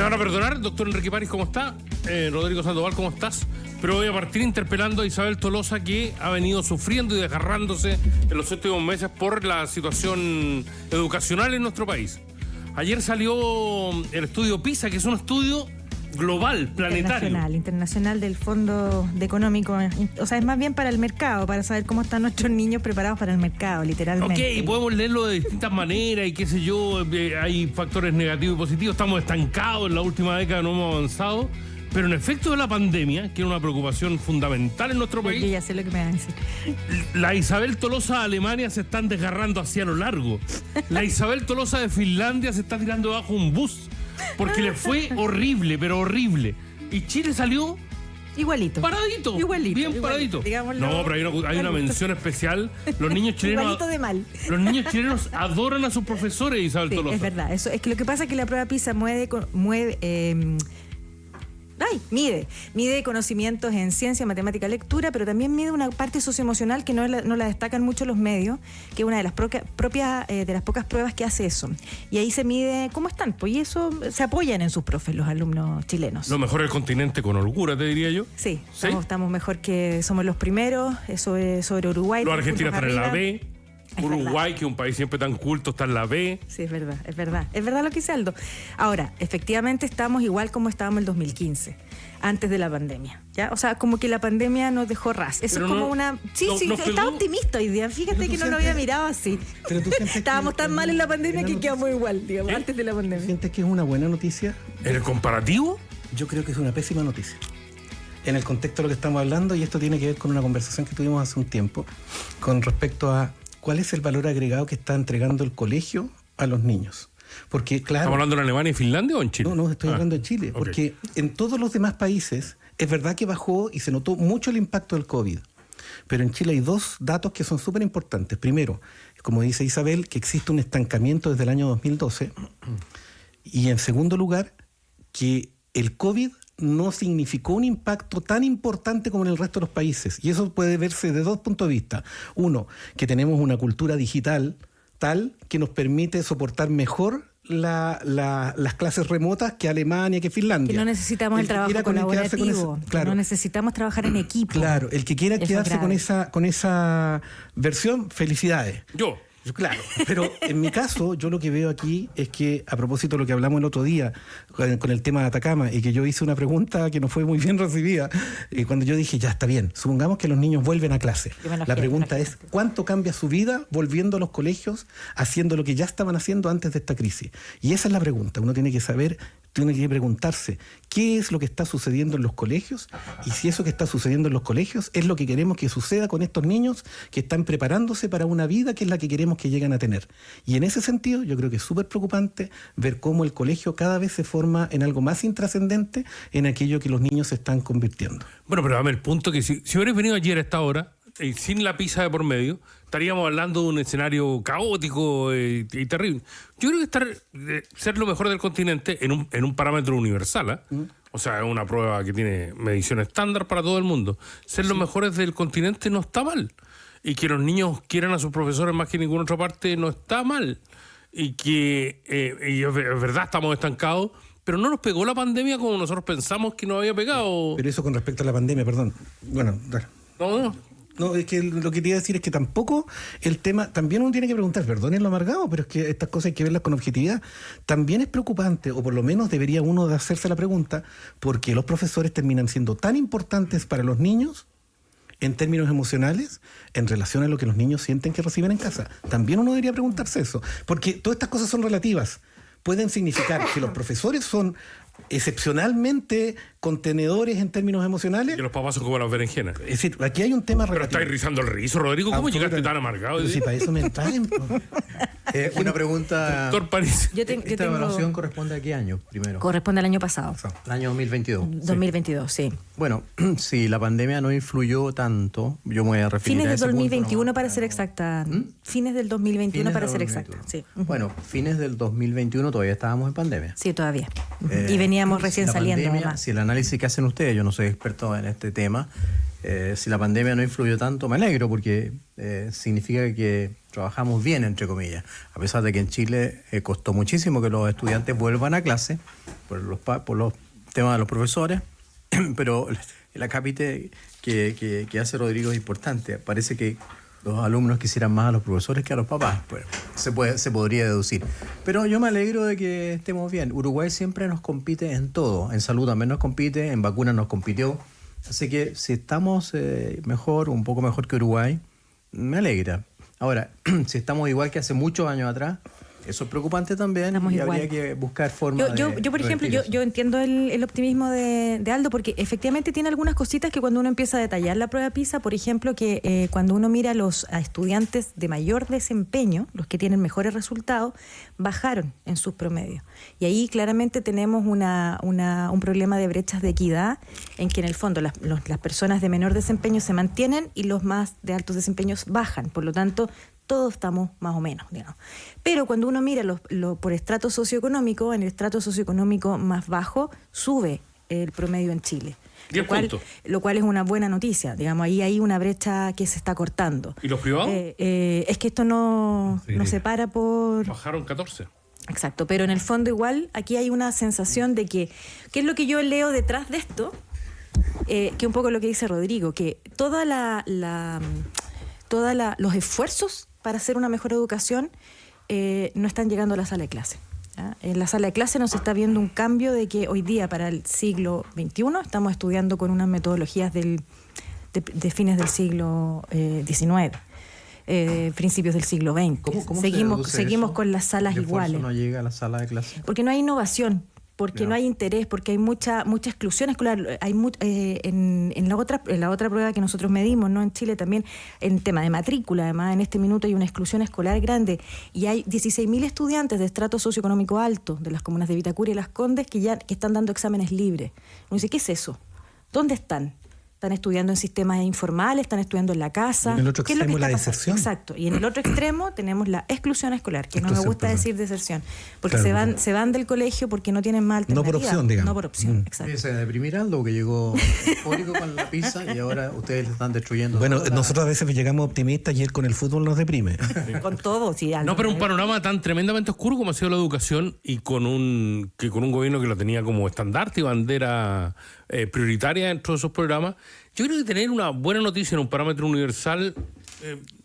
van a perdonar, doctor Enrique París, ¿cómo está? Rodrigo Sandoval, ¿cómo estás? Pero voy a partir interpelando a Isabel Tolosa, que ha venido sufriendo y desgarrándose en los últimos meses por la situación educacional en nuestro país. Ayer salió el estudio PISA, que es un estudio global, planetario. Internacional del Fondo Económico. O sea, es más bien para el mercado, para saber cómo están nuestros niños preparados para el mercado, literalmente. Ok, y podemos leerlo de distintas maneras y qué sé yo, hay factores negativos y positivos, estamos estancados en la última década, no hemos avanzado, pero en efecto de la pandemia, que es una preocupación fundamental en nuestro país. Yo ya sé lo que me van a decir. La Isabel Tolosa de Alemania se están desgarrando hacia lo largo. La Isabel Tolosa de Finlandia se está tirando bajo un bus. Porque le fue horrible, pero horrible. Y Chile salió igualito. Paradito. Bien paradito. Digámoslo. No, pero hay una mención especial. Los niños chilenos. Igualito de mal. Los niños chilenos adoran a sus profesores, Isabel Tolosa. Es verdad. Eso es que lo que pasa es que la prueba PISA mide conocimientos en ciencia, matemática, lectura, pero también mide una parte socioemocional que no la destacan mucho los medios, que es una de las de las pocas pruebas que hace eso. Y ahí se mide cómo están, pues, y eso se apoyan en sus profes los alumnos chilenos. Lo mejor del continente con holgura, te diría yo. Sí. Estamos mejor, que somos los primeros, sobre Uruguay. Los argentinos están en la B. Es Uruguay, verdad. que es un país siempre tan culto, está en la B. Sí, es verdad. Es verdad lo que dice Aldo. Ahora, efectivamente estamos igual como estábamos en el 2015, antes de la pandemia, ¿ya? O sea, como que la pandemia nos dejó ras. Eso pero es como no, una... Sí, nos está pegó. optimista hoy día. Fíjate que no lo había mirado así. Pero tú sientes Estábamos tan mal en la pandemia que noticia- quedamos igual, digamos, antes de la pandemia. ¿Sientes que es una buena noticia? ¿En el comparativo? Yo creo que es una pésima noticia. En el contexto de lo que estamos hablando, y esto tiene que ver con una conversación que tuvimos hace un tiempo, con respecto a cuál es el valor agregado que está entregando el colegio a los niños. Porque, claro... ¿Estamos hablando en Alemania y Finlandia o en Chile? No, estoy hablando de Chile. Ok. Porque en todos los demás países es verdad que bajó y se notó mucho el impacto del COVID. Pero en Chile hay dos datos que son súper importantes. Primero, como dice Isabel, que existe un estancamiento desde el año 2012. Y en segundo lugar, que el COVID no significó un impacto tan importante como en el resto de los países. Y eso puede verse de dos puntos de vista. Uno, que tenemos una cultura digital tal que nos permite soportar mejor las clases remotas que Alemania, que Finlandia. Que no necesitamos el que trabajo quiera conectarse con colaborativo. claro. Que no necesitamos trabajar en equipo. Claro, el que quiera Eso es quedarse grave. con esa versión, felicidades. Yo. Claro, pero en mi caso, yo lo que veo aquí es que, a propósito de lo que hablamos el otro día con el tema de Atacama, y que yo hice una pregunta que no fue muy bien recibida, cuando yo dije, ya está bien, supongamos que los niños vuelven a clase. La pregunta es, ¿cuánto cambia su vida volviendo a los colegios, haciendo lo que ya estaban haciendo antes de esta crisis? Y esa es la pregunta, uno tiene que saber, tiene que preguntarse, ¿qué es lo que está sucediendo en los colegios? Y si eso que está sucediendo en los colegios es lo que queremos que suceda con estos niños que están preparándose para una vida que es la que queremos que lleguen a tener. Y en ese sentido, yo creo que es súper preocupante ver cómo el colegio cada vez se forma en algo más intrascendente en aquello que los niños se están convirtiendo. Bueno, pero dame el punto que si hubieras venido ayer a esta hora, sin la pizza de por medio, estaríamos hablando de un escenario caótico y terrible. Yo creo que ser lo mejor del continente en un parámetro universal, o sea, es una prueba que tiene medición estándar para todo el mundo. Ser los mejores del continente no está mal. Y que los niños quieran a sus profesores más que en ninguna otra parte no está mal. Y que, y es verdad, estamos estancados, pero no nos pegó la pandemia como nosotros pensamos que nos había pegado. Pero eso con respecto a la pandemia, perdón. Bueno, dale. No, es que lo que quería decir es que tampoco el tema, también uno tiene que preguntar, perdonen lo amargado, pero es que estas cosas hay que verlas con objetividad. También es preocupante, o por lo menos debería uno de hacerse la pregunta, ¿por qué los profesores terminan siendo tan importantes para los niños en términos emocionales en relación a lo que los niños sienten que reciben en casa? También uno debería preguntarse eso, porque todas estas cosas son relativas. Pueden significar que los profesores son excepcionalmente contenedores en términos emocionales. Que los papás son como las berenjenas. Es decir, aquí hay un tema Pero relativo. estáis rizando el rizo, Rodrigo. ¿Cómo llegaste tan amargado? Pero si para eso me traen. Po. Una pregunta. Doctor París. ¿Esta evaluación corresponde a qué año primero? Corresponde al año pasado. El año 2022. 2022, sí. Bueno, si la pandemia no influyó tanto, yo me voy a referir Fines a del ese 2021 punto, para ser exacta. Fines del 2021 para ser exacta. Sí. Bueno, fines del 2021 todavía estábamos en pandemia. Sí, todavía. Y veníamos recién la saliendo. Pandemia, además. si el análisis que hacen ustedes, yo no soy experto en este tema, si la pandemia no influyó tanto, me alegro porque significa que trabajamos bien, entre comillas. A pesar de que en Chile costó muchísimo que los estudiantes vuelvan a clase, por los temas de los profesores, pero el acápite que hace Rodrigo es importante. Parece que los alumnos quisieran más a los profesores que a los papás. Pues, se podría deducir. Pero yo me alegro de que estemos bien. Uruguay siempre nos compite en todo. En salud también nos compite, en vacunas nos compitió. Así que si estamos mejor, un poco mejor que Uruguay, me alegra. Ahora, si estamos igual que hace muchos años atrás, eso es preocupante también. Estamos y igual. Habría que buscar formas Yo, por ejemplo, yo entiendo el optimismo de Aldo, porque efectivamente tiene algunas cositas que cuando uno empieza a detallar la prueba PISA, por ejemplo, que cuando uno mira a estudiantes de mayor desempeño, los que tienen mejores resultados, bajaron en sus promedios. Y ahí claramente tenemos un problema de brechas de equidad, en que en el fondo las personas de menor desempeño se mantienen y los más de altos desempeños bajan. Por lo tanto, todos estamos más o menos, digamos. Pero cuando uno mira por estrato socioeconómico, en el estrato socioeconómico más bajo sube el promedio en Chile. 10 puntos. Lo cual es una buena noticia. Digamos, ahí hay una brecha que se está cortando. ¿Y los privados? Es que esto no separa por... Bajaron 14. Exacto, pero en el fondo igual aquí hay una sensación de que... ¿Qué es lo que yo leo detrás de esto? Que un poco lo que dice Rodrigo, que todos los esfuerzos para hacer una mejor educación no están llegando a la sala de clase. ¿Ya? En la sala de clase nos está viendo un cambio de que hoy día, para el siglo XXI, estamos estudiando con unas metodologías de fines del siglo XIX, principios del siglo XX. ¿Cómo seguimos con las salas iguales. ¿Por qué no llega a la sala de clase? Porque no hay innovación. Porque no hay interés, porque hay mucha exclusión escolar. Hay en la otra prueba que nosotros medimos, ¿no? En Chile también, en tema de matrícula, además, en este minuto hay una exclusión escolar grande. Y hay 16.000 estudiantes de estrato socioeconómico alto, de las comunas de Vitacura y Las Condes, que están dando exámenes libres. Uno dice, ¿qué es eso? ¿Dónde están? Están estudiando en sistemas informales, están estudiando en la casa. En el otro extremo la deserción. Exacto. Y en el otro extremo tenemos la exclusión escolar, que no me gusta decir deserción, porque claro, se van del colegio porque no tienen más alternativa. No por opción, digamos. No por opción, exacto. Fíjese, deprimir Aldo, que llegó eufórico con la pizza y ahora ustedes le están destruyendo. Bueno, nosotros a veces llegamos optimistas y él con el fútbol nos deprime. Con todo, sí. No, pero un panorama tan tremendamente oscuro como ha sido la educación y con un gobierno que lo tenía como estandarte y bandera prioritaria dentro de esos programas. Yo creo que tener una buena noticia en un parámetro universal...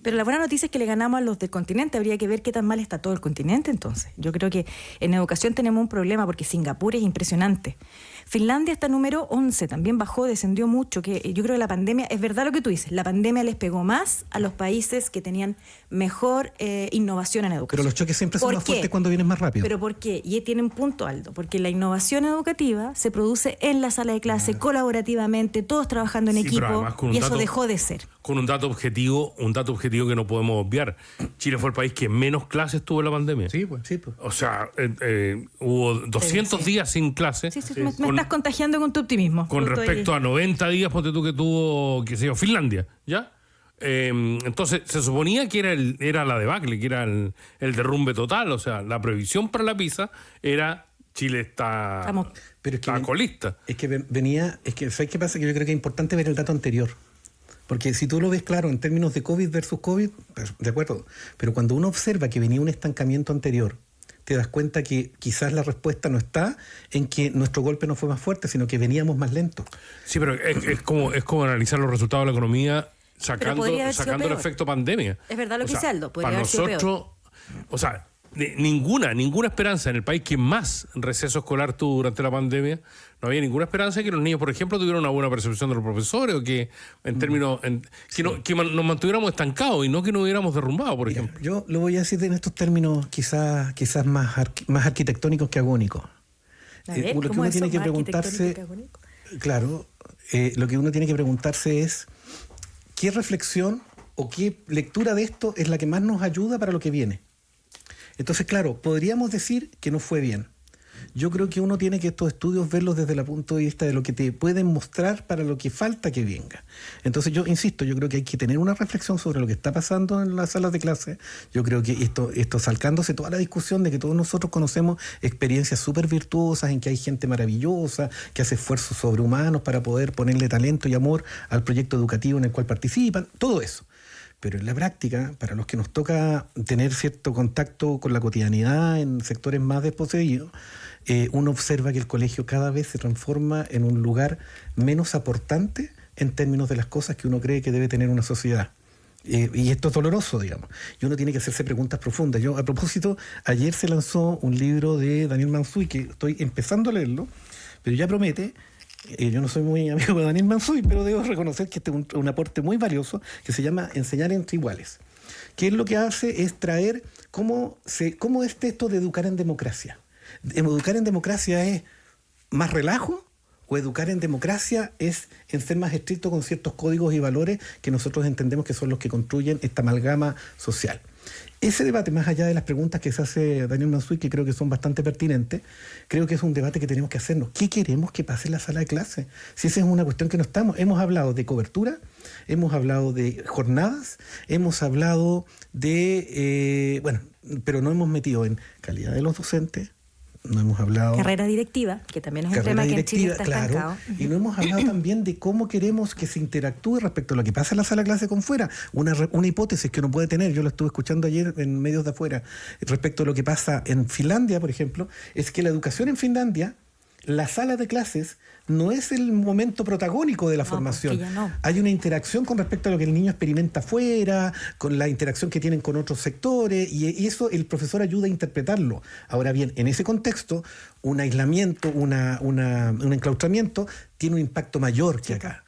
Pero la buena noticia es que le ganamos a los del continente. Habría que ver qué tan mal está todo el continente entonces. Yo creo que en educación tenemos un problema porque Singapur es impresionante. Finlandia está número 11, también bajó, descendió mucho. Que yo creo que la pandemia, es verdad lo que tú dices, la pandemia les pegó más a los países que tenían mejor innovación en educación. Pero los choques siempre son más fuertes cuando vienen más rápido. ¿Pero por qué? Y tiene un punto, Aldo, porque la innovación educativa se produce en la sala de clase, colaborativamente, todos trabajando en equipo, y eso dejó de ser. Con un dato objetivo que no podemos obviar. Chile fue el país que menos clases tuvo en la pandemia. Sí, pues. O sea, hubo 200 días sin clases. Sí. Me estás contagiando con tu optimismo. Con respecto a 90 días, ponte tú, que tuvo, qué sé yo, Finlandia, ¿ya? Entonces, se suponía que era la debacle, que era el derrumbe total. O sea, la previsión para la PISA era Chile está colista. Es que ¿sabes qué pasa? Que yo creo que es importante ver el dato anterior. Porque si tú lo ves claro en términos de COVID versus COVID, pues, de acuerdo. Pero cuando uno observa que venía un estancamiento anterior, te das cuenta que quizás la respuesta no está en que nuestro golpe no fue más fuerte, sino que veníamos más lentos. Sí, pero es como analizar los resultados de la economía sacando el efecto pandemia. Es verdad lo que dice Aldo, podría haber sido peor. O sea, ninguna esperanza en el país que más receso escolar tuvo durante la pandemia. No había ninguna esperanza de que los niños, por ejemplo, tuvieran una buena percepción de los profesores o que que nos mantuviéramos estancados y no que nos hubiéramos derrumbado, por ejemplo. Yo lo voy a decir en estos términos quizás más arquitectónicos que agónicos. Lo que uno tiene que preguntarse, claro, lo que uno tiene que preguntarse es qué reflexión o qué lectura de esto es la que más nos ayuda para lo que viene. Entonces, claro, podríamos decir que no fue bien. Yo creo que uno tiene que estos estudios verlos desde el punto de vista de lo que te pueden mostrar para lo que falta que venga. Entonces yo insisto, yo creo que hay que tener una reflexión sobre lo que está pasando en las salas de clase. Yo creo que esto salcándose toda la discusión de que todos nosotros conocemos experiencias súper virtuosas en que hay gente maravillosa, que hace esfuerzos sobrehumanos para poder ponerle talento y amor al proyecto educativo en el cual participan, todo eso. Pero en la práctica, para los que nos toca tener cierto contacto con la cotidianidad en sectores más desposeídos, uno observa que el colegio cada vez se transforma en un lugar menos aportante en términos de las cosas que uno cree que debe tener una sociedad. Y esto es doloroso, digamos. Y uno tiene que hacerse preguntas profundas. Yo, a propósito, ayer se lanzó un libro de Daniel Mansuy, que estoy empezando a leerlo, pero ya promete. Yo no soy muy amigo de Daniel Mansuy, pero debo reconocer que este es un aporte muy valioso que se llama Enseñar entre iguales. Que lo que hace es traer cómo es esto de educar en democracia. ¿Educar en democracia es más relajo? ¿O educar en democracia es en ser más estricto con ciertos códigos y valores que nosotros entendemos que son los que construyen esta amalgama social? Ese debate, más allá de las preguntas que se hace Daniel Mansuy, que creo que son bastante pertinentes, creo que es un debate que tenemos que hacernos. ¿Qué queremos que pase en la sala de clase? Si esa es una cuestión que no estamos. Hemos hablado de cobertura, hemos hablado de jornadas, hemos hablado de... pero no hemos metido en calidad de los docentes. No hemos hablado... Carrera directiva, que también es un tema que en Chile está estancado. Y no hemos hablado también de cómo queremos que se interactúe respecto a lo que pasa en la sala de clase con fuera. Una hipótesis que uno puede tener, yo lo estuve escuchando ayer en medios de afuera, respecto a lo que pasa en Finlandia, por ejemplo, es que la educación en Finlandia, la sala de clases, no es el momento protagónico de la formación. No. Hay una interacción con respecto a lo que el niño experimenta afuera, con la interacción que tienen con otros sectores, y eso el profesor ayuda a interpretarlo. Ahora bien, en ese contexto, un aislamiento, un enclaustramiento, tiene un impacto mayor que acá.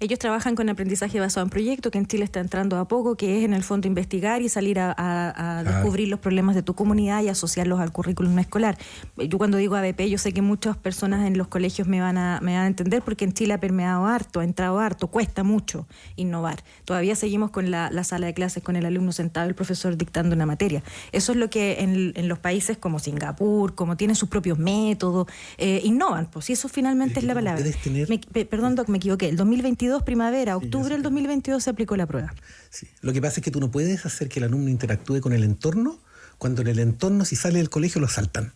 Ellos trabajan con aprendizaje basado en proyectos, que en Chile está entrando a poco, que es en el fondo investigar y salir a descubrir los problemas de tu comunidad y asociarlos al currículum escolar. Yo cuando digo ABP, yo sé que muchas personas en los colegios me van a entender, porque en Chile ha permeado harto, ha entrado harto, cuesta mucho innovar. Todavía seguimos con la sala de clases, con el alumno sentado y el profesor dictando una materia. Eso es lo que en los países como Singapur, como tienen sus propios métodos, innovan. Pues y eso finalmente es la palabra. Perdón, Doc, me equivoqué. El 2022 primavera, octubre del 2022 se aplicó la prueba. Sí. Lo que pasa es que tú no puedes hacer que el alumno interactúe con el entorno cuando en el entorno, si sale del colegio, lo asaltan.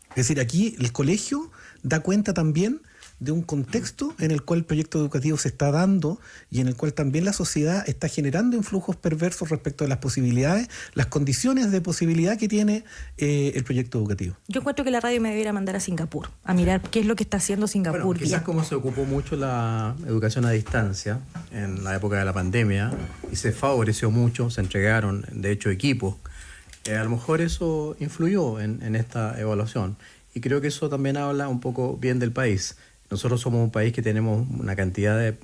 Es decir, aquí el colegio da cuenta también de un contexto en el cual el proyecto educativo se está dando y en el cual también la sociedad está generando influjos perversos respecto de las posibilidades, las condiciones de posibilidad que tiene el proyecto educativo. Yo encuentro que la radio me debiera mandar a Singapur, a mirar qué es lo que está haciendo Singapur. Bueno, quizás como se ocupó mucho la educación a distancia en la época de la pandemia y se favoreció mucho, se entregaron de hecho equipos, a lo mejor eso influyó en esta evaluación y creo que eso también habla un poco bien del país. Nosotros somos un país que tenemos una cantidad de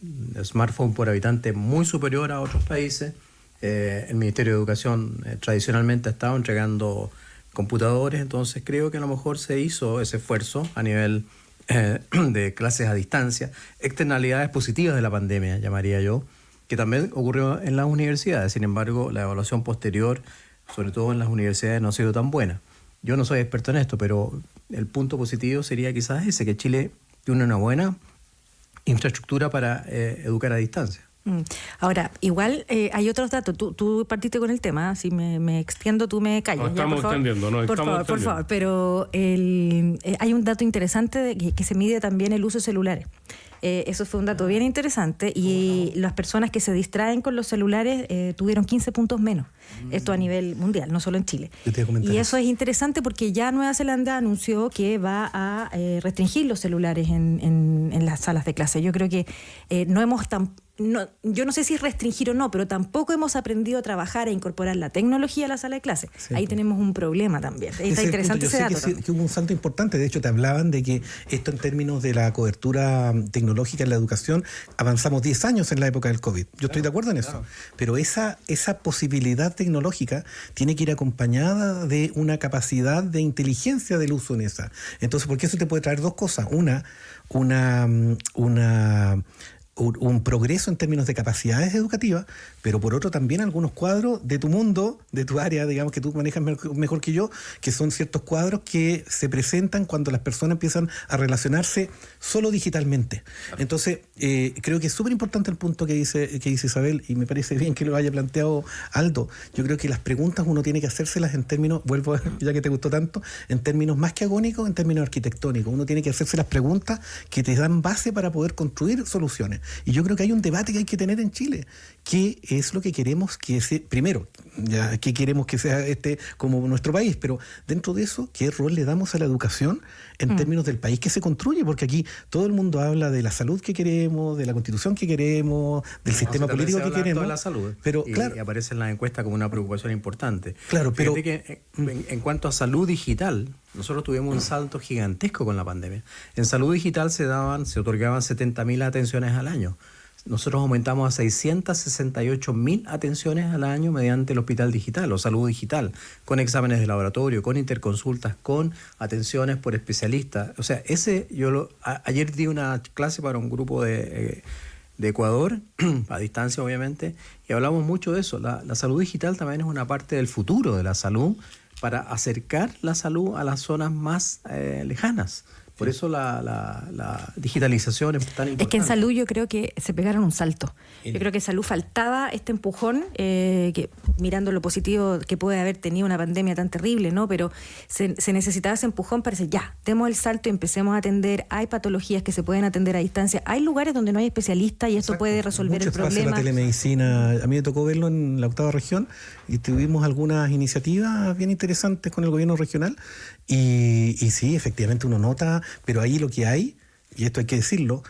smartphones por habitante muy superior a otros países. El Ministerio de Educación tradicionalmente ha estado entregando computadores, entonces creo que a lo mejor se hizo ese esfuerzo a nivel de clases a distancia. Externalidades positivas de la pandemia, llamaría yo, que también ocurrió en las universidades. Sin embargo, la evaluación posterior, sobre todo en las universidades, no ha sido tan buena. Yo no soy experto en esto, pero el punto positivo sería quizás ese, que Chile tiene una buena infraestructura para educar a distancia. Ahora, igual hay otros datos. Tú partiste con el tema, si me extiendo tú me callas. No estamos extendiendo, no por estamos favor, extendiendo. Pero hay un dato interesante que se mide también el uso de celulares. Eso fue un dato bien interesante y las personas que se distraen con los celulares tuvieron 15 puntos menos. Esto a nivel mundial, no solo en Chile. Y eso es interesante porque ya Nueva Zelanda anunció que va a restringir los celulares en las salas de clase. Yo creo que yo no sé si es restringir o no, pero tampoco hemos aprendido a trabajar e incorporar la tecnología a la sala de clase. Sí. Ahí tenemos un problema también. Está interesante ese dato. Que hubo un salto importante. De hecho, te hablaban de que esto en términos de la cobertura tecnológica en la educación, avanzamos 10 años en la época del COVID. Yo estoy de acuerdo en eso. Pero esa posibilidad tecnológica tiene que ir acompañada de una capacidad de inteligencia del uso en esa. Entonces, porque eso te puede traer dos cosas. Un progreso en términos de capacidades educativas, pero por otro también algunos cuadros de tu mundo, de tu área, digamos, que tú manejas mejor que yo, que son ciertos cuadros que se presentan cuando las personas empiezan a relacionarse solo digitalmente. Entonces, creo que es súper importante el punto que dice Isabel, y me parece bien que lo haya planteado Aldo. Yo creo que las preguntas uno tiene que hacérselas en términos, vuelvo ya que te gustó tanto, en términos más que agónicos, en términos arquitectónicos. Uno tiene que hacerse las preguntas que te dan base para poder construir soluciones. Y yo creo que hay un debate que hay que tener en Chile. ¿Qué es lo que queremos que sea? Primero, ya, ¿qué queremos que sea como nuestro país? Pero dentro de eso, ¿qué rol le damos a la educación en términos del país que se construye? Porque aquí todo el mundo habla de la salud que queremos, de la constitución que queremos, del sistema político que queremos. De la salud, pero, y aparece en la encuesta como una preocupación importante. Claro, pero que en cuanto a salud digital, nosotros tuvimos un salto gigantesco con la pandemia. En salud digital se otorgaban 70.000 atenciones al año. Nosotros aumentamos a 668.000 atenciones al año mediante el hospital digital o salud digital, con exámenes de laboratorio, con interconsultas, con atenciones por especialistas. O sea, ayer di una clase para un grupo de Ecuador, a distancia obviamente, y hablamos mucho de eso. La salud digital también es una parte del futuro de la salud para acercar la salud a las zonas más lejanas. Por eso la digitalización es tan importante. Es que en salud yo creo que se pegaron un salto. Yo creo que en salud faltaba este empujón, que mirando lo positivo que puede haber tenido una pandemia tan terrible, ¿no? Pero se necesitaba ese empujón para decir, ya, demos el salto y empecemos a atender. Hay patologías que se pueden atender a distancia. Hay lugares donde no hay especialistas y esto puede resolver el problema. La telemedicina, a mí me tocó verlo en la 8ª región y tuvimos algunas iniciativas bien interesantes con el gobierno regional y sí, efectivamente uno nota, pero ahí lo que hay, y esto hay que decirlo,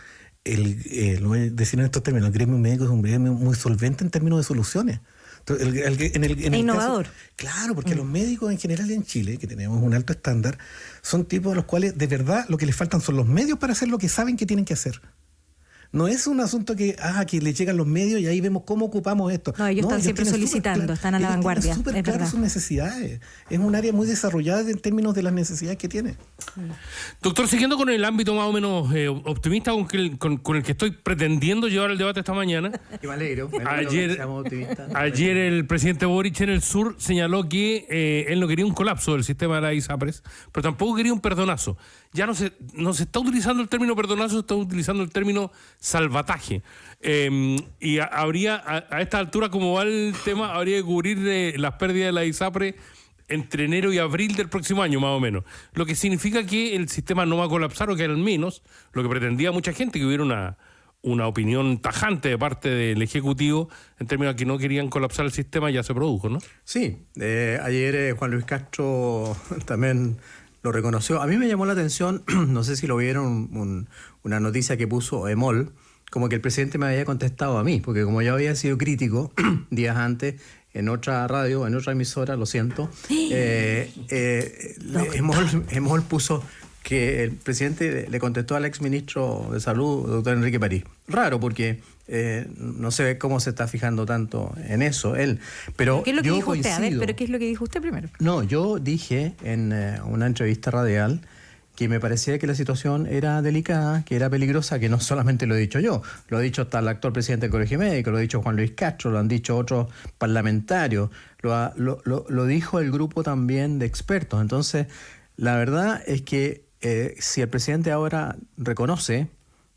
lo voy a decir en estos términos, el gremio médico es un gremio muy solvente en términos de soluciones. Entonces, innovador. Claro, porque los médicos en general en Chile, que tenemos un alto estándar, son tipos a los cuales de verdad lo que les faltan son los medios para hacer lo que saben que tienen que hacer. No es un asunto que les llegan los medios y ahí vemos cómo ocupamos esto. No, ellos están siempre solicitando, están a la vanguardia. Ellos tienen súper claras sus necesidades. Es un área muy desarrollada en términos de las necesidades que tiene. Doctor, siguiendo con el ámbito más o menos optimista con el que estoy pretendiendo llevar el debate esta mañana. Que me alegro. Ayer el presidente Boric en el sur señaló que él no quería un colapso del sistema de la ISAPRES, pero tampoco quería un perdonazo. Ya no se está utilizando el término perdonazo, se está utilizando el término salvataje. Y habría, a esta altura, como va el tema, habría que cubrir las pérdidas de la ISAPRE entre enero y abril del próximo año, más o menos. Lo que significa que el sistema no va a colapsar, o que al menos lo que pretendía mucha gente, que hubiera una opinión tajante de parte del Ejecutivo en términos de que no querían colapsar el sistema, ya se produjo, ¿no? Sí, ayer Juan Luis Castro también lo reconoció. A mí me llamó la atención, no sé si lo vieron, una noticia que puso EMOL, como que el presidente me había contestado a mí, porque como yo había sido crítico días antes en otra radio, en otra emisora, lo siento, EMOL puso que el presidente le contestó al exministro de Salud, doctor Enrique París. Raro, porque no sé cómo se está fijando tanto en eso él. Pero ¿qué es lo que dijo usted? Coincido. A ver, ¿pero qué es lo que dijo usted primero? No, yo dije en una entrevista radial que me parecía que la situación era delicada, que era peligrosa, que no solamente lo he dicho yo, lo ha dicho hasta el actual presidente del Colegio Médico, lo ha dicho Juan Luis Castro, lo han dicho otros parlamentarios, lo dijo el grupo también de expertos. Entonces, la verdad es que si el presidente ahora reconoce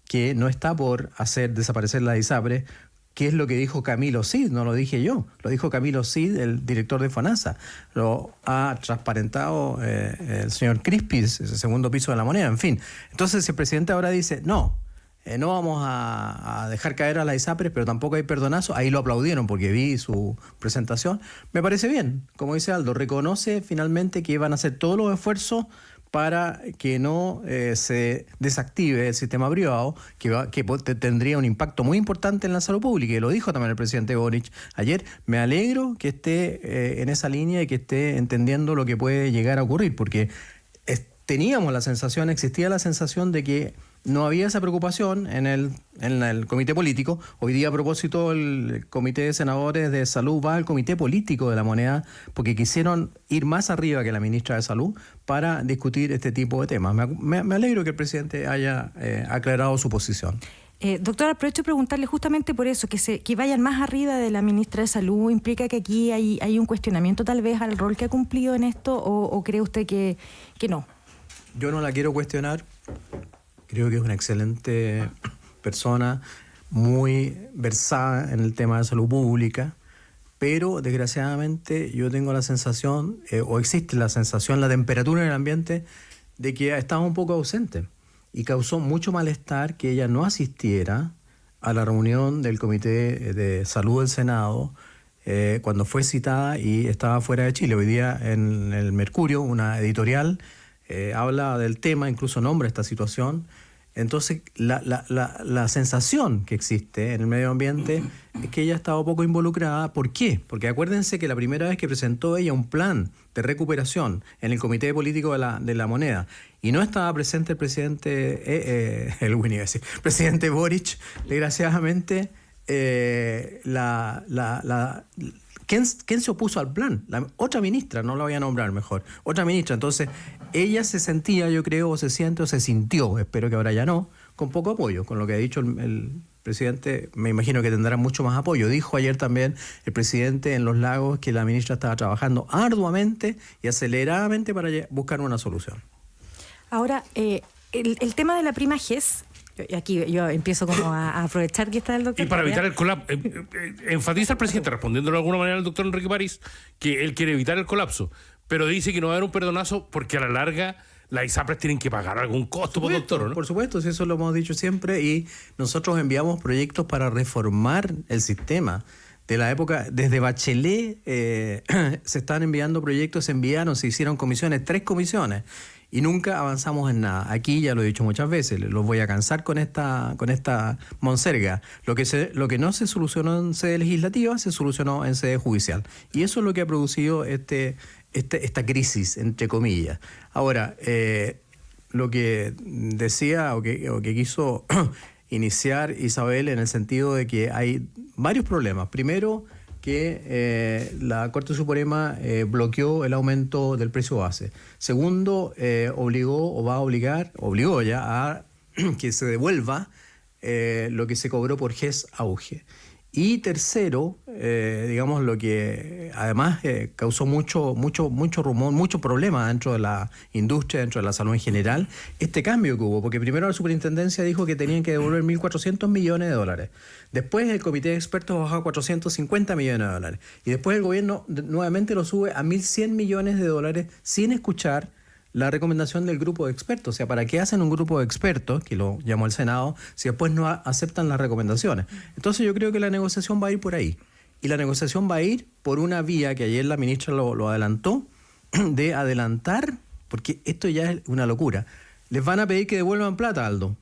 que no está por hacer desaparecer la ISAPRE, ¿qué es lo que dijo Camilo Cid? No lo dije yo, lo dijo Camilo Cid, el director de FONASA. Lo ha transparentado el señor Crispis, ese segundo piso de la moneda, en fin. Entonces, si el presidente ahora dice, no vamos a dejar caer a la ISAPRE, pero tampoco hay perdonazo, ahí lo aplaudieron porque vi su presentación. Me parece bien, como dice Aldo, reconoce finalmente que van a hacer todos los esfuerzos para que no se desactive el sistema privado, que tendría un impacto muy importante en la salud pública, y lo dijo también el presidente Boric ayer. Me alegro que esté en esa línea y que esté entendiendo lo que puede llegar a ocurrir, porque existía la sensación de que no había esa preocupación en el comité político. Hoy día, a propósito, el comité de senadores de salud va al comité político de la moneda porque quisieron ir más arriba que la ministra de Salud para discutir este tipo de temas. Me alegro que el presidente haya aclarado su posición. Doctor, aprovecho de preguntarle justamente por eso, que vayan más arriba de la ministra de Salud, ¿implica que aquí hay un cuestionamiento tal vez al rol que ha cumplido en esto o cree usted que no? Yo no la quiero cuestionar. Creo que es una excelente persona, muy versada en el tema de salud pública, pero desgraciadamente yo tengo la sensación, o existe la sensación, la temperatura en el ambiente, de que estaba un poco ausente y causó mucho malestar que ella no asistiera a la reunión del Comité de Salud del Senado cuando fue citada y estaba fuera de Chile. Hoy día en el Mercurio, una editorial, habla del tema, incluso nombra esta situación. Entonces, la sensación que existe en el medio ambiente es que ella ha estado poco involucrada. ¿Por qué? Porque acuérdense que la primera vez que presentó ella un plan de recuperación en el Comité Político de la Moneda y no estaba presente el presidente, presidente Boric, desgraciadamente, ¿quién se opuso al plan? La otra ministra, no la voy a nombrar mejor, otra ministra. Entonces, ella se sentía, yo creo, o se siente o se sintió, espero que ahora ya no, con poco apoyo, con lo que ha dicho el presidente. Me imagino que tendrá mucho más apoyo. Dijo ayer también el presidente en Los Lagos que la ministra estaba trabajando arduamente y aceleradamente para buscar una solución. Ahora, el tema de la prima GES, aquí yo empiezo como a aprovechar que está el doctor. Y para evitar el colapso, enfatiza el presidente, respondiéndole de alguna manera al doctor Enrique París, que él quiere evitar el colapso, pero dice que no va a haber un perdonazo porque a la larga las ISAPRES tienen que pagar algún costo, por doctor, ¿no? Por supuesto, eso lo hemos dicho siempre, y nosotros enviamos proyectos para reformar el sistema. De la época, desde Bachelet se están enviando proyectos, se hicieron comisiones, 3 comisiones, y nunca avanzamos en nada. Aquí ya lo he dicho muchas veces, los voy a cansar con esta monserga. Lo que no se solucionó en sede legislativa, se solucionó en sede judicial. Y eso es lo que ha producido esta crisis, entre comillas. Ahora, lo que decía o que quiso iniciar Isabel en el sentido de que hay varios problemas. Primero, que la Corte Suprema bloqueó el aumento del precio base. Segundo, obligó ya a que se devuelva lo que se cobró por GES Auge. Y tercero, digamos, lo que además causó mucho rumor, mucho problema dentro de la industria, dentro de la salud en general, este cambio que hubo, porque primero la superintendencia dijo que tenían que devolver 1.400 millones de dólares. Después el comité de expertos bajó a 450 millones de dólares. Y después el gobierno nuevamente lo sube a 1.100 millones de dólares sin escuchar la recomendación del grupo de expertos. O sea, ¿para qué hacen un grupo de expertos, que lo llamó el Senado, si después no aceptan las recomendaciones? Entonces yo creo que la negociación va a ir por ahí. Y la negociación va a ir por una vía que ayer la ministra lo adelantó, de adelantar, porque esto ya es una locura. Les van a pedir que devuelvan plata, Aldo,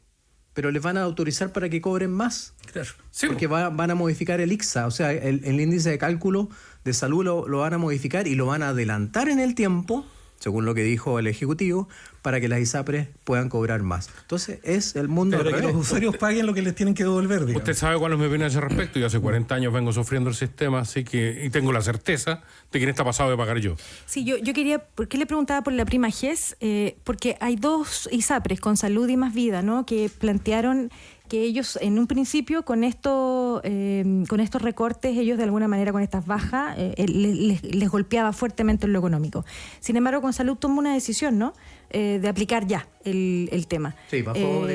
pero les van a autorizar para que cobren más. Claro. Sí, porque van a modificar el ICSA, o sea, el índice de cálculo de salud lo van a modificar y lo van a adelantar en el tiempo, según lo que dijo el Ejecutivo, para que las ISAPRES puedan cobrar más. Entonces, es el mundo para que los usuarios paguen lo que les tienen que devolver, digamos. Usted sabe cuál es mi opinión a ese respecto. Yo hace 40 años vengo sufriendo el sistema, y tengo la certeza de que en esta pasado de pagar yo. Sí, yo quería, ¿por qué le preguntaba por la prima GES? Porque hay 2 ISAPRES, con Salud y Más Vida, ¿no?, que plantearon que ellos en un principio con estos recortes, ellos de alguna manera con estas bajas, les golpeaba fuertemente en lo económico. Sin embargo, con Salud tomó una decisión, ¿no?, de aplicar ya el tema. Sí, bajó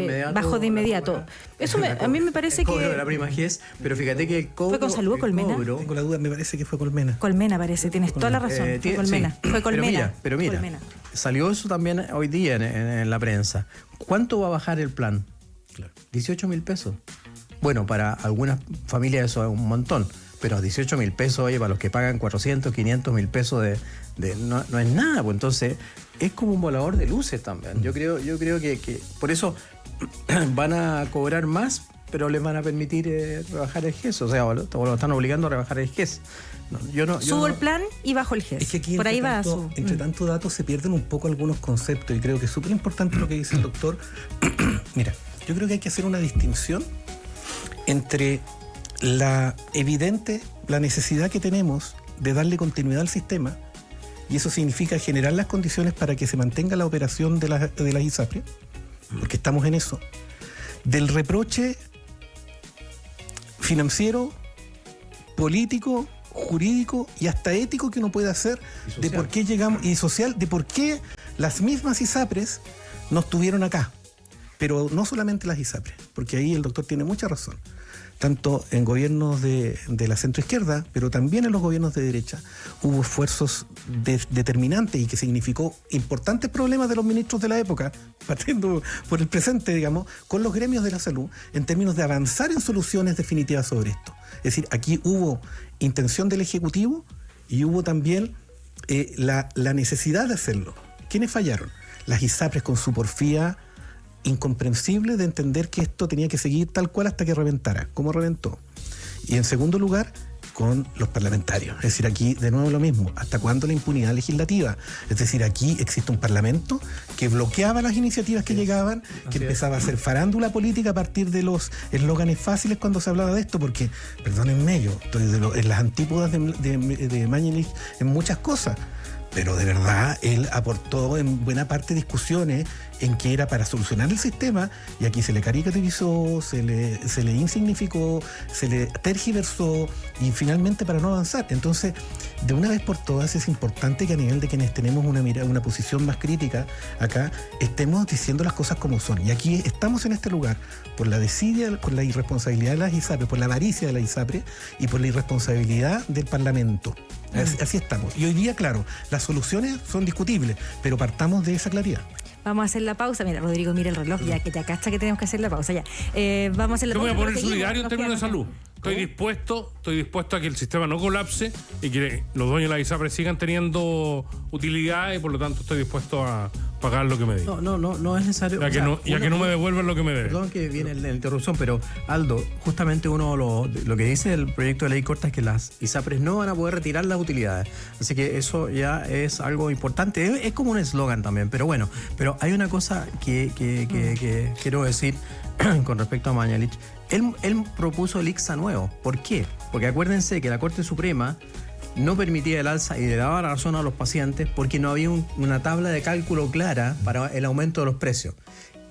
de inmediato. Eso a mí me parece que... de la prima GES, pero fíjate que el cobro... ¿Fue con Salud o Colmena? Tengo la duda, me parece que fue Colmena. Colmena parece, tienes toda la razón. Fue Colmena. Sí. Fue Colmena. Pero mira, Colmena. Salió eso también hoy día en la prensa. ¿Cuánto va a bajar el plan? Claro. 18.000 pesos. Bueno, para algunas familias eso es un montón, pero 18.000 pesos, oye, para los que pagan 400, 500.000 pesos no es nada. Pues entonces es como un volador de luces también. Yo creo que por eso van a cobrar más, pero les van a permitir rebajar el GES. O sea, lo están obligando a rebajar el GES. Subo el plan y bajo el GES. Es que aquí por ahí va entre tanto datos se pierden un poco algunos conceptos, y creo que es súper importante lo que dice el doctor. Mira, yo creo que hay que hacer una distinción entre la necesidad que tenemos de darle continuidad al sistema, y eso significa generar las condiciones para que se mantenga la operación de las ISAPRES, porque estamos en eso, del reproche financiero, político, jurídico y hasta ético que uno puede hacer de por qué llegamos, y social, de por qué las mismas ISAPRES nos tuvieron acá. Pero no solamente las ISAPRES, porque ahí el doctor tiene mucha razón. tanto en gobiernos de la centroizquierda, pero también en los gobiernos de derecha, hubo esfuerzos determinantes y que significó importantes problemas de los ministros de la época, partiendo por el presente, digamos, con los gremios de la salud, en términos de avanzar en soluciones definitivas sobre esto. Es decir, aquí hubo intención del Ejecutivo y hubo también la necesidad de hacerlo. ¿Quiénes fallaron? Las ISAPRES con su porfía incomprensible de entender que esto tenía que seguir tal cual hasta que reventara, como reventó. Y en segundo lugar, con los parlamentarios. Es decir, aquí de nuevo lo mismo. ¿Hasta cuándo la impunidad legislativa? Es decir, aquí existe un parlamento que bloqueaba las iniciativas que llegaban, que empezaba a hacer farándula política a partir de los eslóganes fáciles cuando se hablaba de esto, porque, perdónenme, yo estoy en las antípodas de Mañalich en muchas cosas. Pero de verdad él aportó en buena parte discusiones en que era para solucionar el sistema, y aquí se le caricaturizó, se le insignificó, se le tergiversó, y finalmente para no avanzar. Entonces, de una vez por todas es importante que a nivel de quienes tenemos una posición más crítica acá, estemos diciendo las cosas como son. Y aquí estamos en este lugar por la desidia, por la irresponsabilidad de las ISAPRES, por la avaricia de las ISAPRES y por la irresponsabilidad del Parlamento. Así estamos. Y hoy día, claro, las soluciones son discutibles, pero partamos de esa claridad. Vamos a hacer la pausa. Mira, Rodrigo, mira el reloj, ya que te cacha que tenemos que hacer la pausa. Ya. Vamos a hacer la Yo pausa. me voy a poner solidario en términos de salud. Estoy dispuesto a que el sistema no colapse y que los dueños de la ISAPRES sigan teniendo utilidad, y por lo tanto estoy dispuesto a pagar lo que me digan. No es necesario. Ya que no me devuelvan lo que me deben. Perdón que viene la interrupción, pero Aldo, justamente lo que dice el proyecto de ley corta es que las ISAPRES no van a poder retirar las utilidades. Así que eso ya es algo importante. Es como un eslogan también, pero bueno. Pero hay una cosa que quiero decir con respecto a Mañalich. Él propuso el ICSA nuevo. ¿Por qué? Porque acuérdense que la Corte Suprema no permitía el alza y le daba la razón a los pacientes porque no había una tabla de cálculo clara para el aumento de los precios.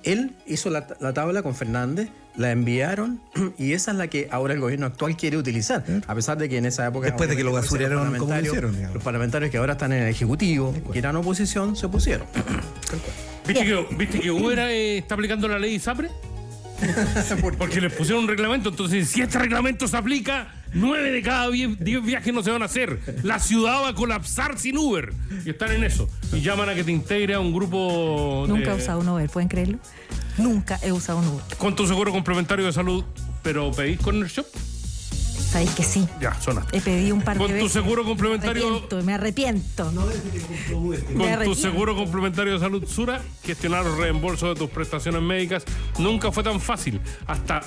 Él hizo la tabla con Fernández, la enviaron, y esa es la que ahora el gobierno actual quiere utilizar, a pesar de que en esa época... Después de que lo basuraron como lo hicieron, digamos. Los parlamentarios que ahora están en el Ejecutivo, que eran oposición, se opusieron. ¿Viste que Uber está aplicando la ley ISAPRES? Porque les pusieron un reglamento. Entonces, si este reglamento se aplica, 9 de cada 10 viajes no se van a hacer. La ciudad va a colapsar sin Uber. Y están en eso. Y llaman a que te integre a un grupo. Nunca he usado un Uber, ¿pueden creerlo? Nunca he usado un Uber. Con tu seguro complementario de salud, ¿pero pedís Corner Shop? Sabéis que sí. Ya, sonaste. He pedido un par de Con veces. tu seguro complementario. Me arrepiento. No desde que compró Uber. Con tu seguro complementario de salud Sura, gestionar los reembolsos de tus prestaciones médicas nunca fue tan fácil. Hasta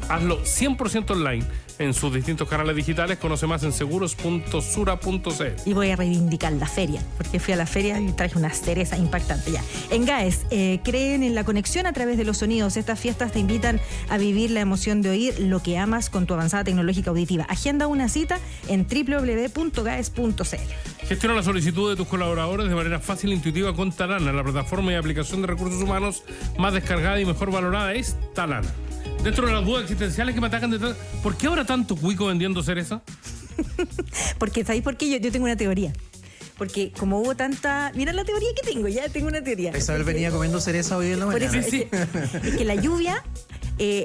hazlo 100% online en sus distintos canales digitales. Conoce más en seguros.sura.cl. Y voy a reivindicar la feria, porque fui a la feria y traje una cereza impactante. Ya. En GAES, creen en la conexión a través de los sonidos. Estas fiestas te invitan a vivir la emoción de oír lo que amas con tu avanzada tecnológica auditiva. Agenda una cita en www.gaes.cl. Gestiona la solicitud de tus colaboradores de manera fácil e intuitiva con Talana. La plataforma de aplicación de recursos humanos más descargada y mejor valorada es Talana. Dentro de las dudas existenciales que me atacan detrás, ¿por qué ahora tanto cuico vendiendo cereza? Porque, ¿sabéis por qué? Yo tengo una teoría. Porque como hubo tanta... Mira la teoría que tengo, ya tengo una teoría. Isabel venía comiendo cereza hoy en la mañana. Por eso, es que la lluvia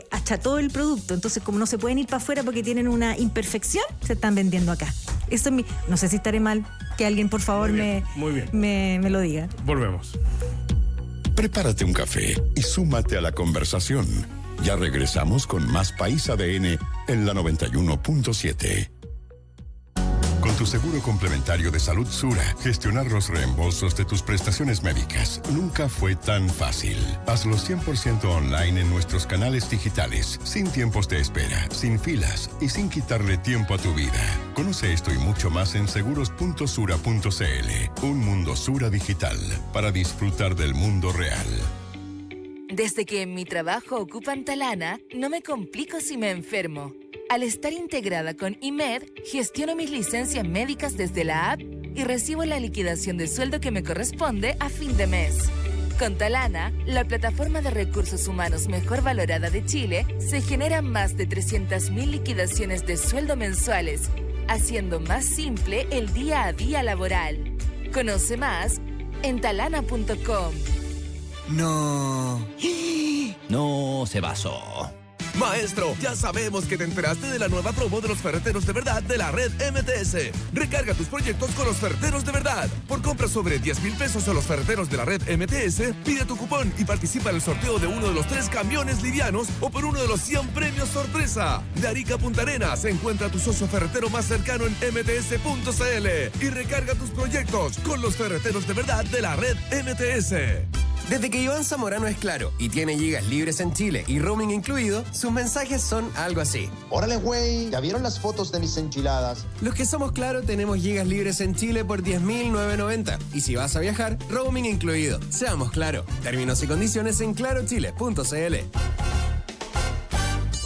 acható el producto. Entonces, como no se pueden ir para afuera porque tienen una imperfección, se están vendiendo acá. Eso es no sé si estaré mal. Que alguien, por favor, muy bien. Me lo diga. Volvemos. Prepárate un café y súmate a la conversación. Ya regresamos con más País ADN en la 91.7. Con tu seguro complementario de salud Sura, gestionar los reembolsos de tus prestaciones médicas nunca fue tan fácil. Hazlo 100% online en nuestros canales digitales, sin tiempos de espera, sin filas y sin quitarle tiempo a tu vida. Conoce esto y mucho más en seguros.sura.cl. Un mundo Sura digital para disfrutar del mundo real. Desde que en mi trabajo ocupan Talana, no me complico si me enfermo. Al estar integrada con IMED, gestiono mis licencias médicas desde la app y recibo la liquidación de sueldo que me corresponde a fin de mes. Con Talana, la plataforma de recursos humanos mejor valorada de Chile, se generan más de 300.000 liquidaciones de sueldo mensuales, haciendo más simple el día a día laboral. Conoce más en talana.com. No, se basó. Maestro, ya sabemos que te enteraste de la nueva promo de los ferreteros de verdad de la red MTS. Recarga tus proyectos con los ferreteros de verdad. Por compras sobre 10,000 pesos a los ferreteros de la red MTS, pide tu cupón y participa en el sorteo de uno de los 3 camiones livianos o por uno de los 100 premios sorpresa. De Arica a Punta Arenas, encuentra tu socio ferretero más cercano en mts.cl y recarga tus proyectos con los ferreteros de verdad de la red MTS. Desde que Iván Zamorano es Claro y tiene gigas libres en Chile y roaming incluido, sus mensajes son algo así. Órale, güey, ¿ya vieron las fotos de mis enchiladas? Los que somos Claro tenemos gigas libres en Chile por 10.990. Y si vas a viajar, roaming incluido. Seamos Claro. Términos y condiciones en clarochile.cl.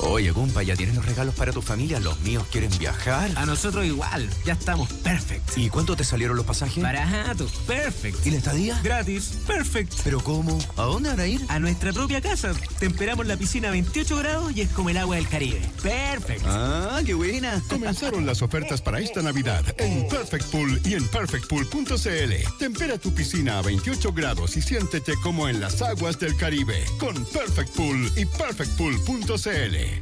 Oye, compa, ¿ya tienes los regalos para tu familia? ¿Los míos quieren viajar? A nosotros igual, ya estamos perfect. ¿Y cuánto te salieron los pasajes? Barato, perfect. ¿Y la estadía? Gratis, perfect. ¿Pero cómo? ¿A dónde van a ir? A nuestra propia casa. Temperamos la piscina a 28 grados y es como el agua del Caribe. Perfect. Ah, qué buena. Comenzaron las ofertas para esta Navidad en Perfect Pool y en perfectpool.cl. Tempera tu piscina a 28 grados y siéntete como en las aguas del Caribe con Perfect Pool y perfectpool.cl.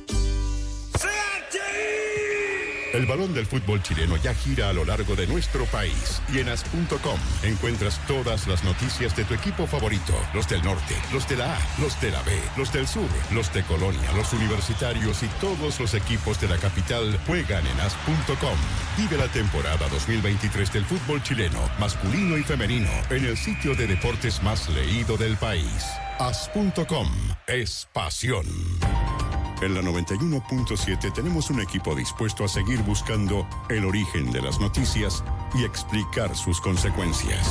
El balón del fútbol chileno ya gira a lo largo de nuestro país y en as.com encuentras todas las noticias de tu equipo favorito, los del norte, los de la A, los de la B, los del sur, los de Colonia, los universitarios y todos los equipos de la capital juegan en as.com. Vive la temporada 2023 del fútbol chileno, masculino y femenino, en el sitio de deportes más leído del país. As.com es pasión. En la 91.7 tenemos un equipo dispuesto a seguir buscando el origen de las noticias y explicar sus consecuencias.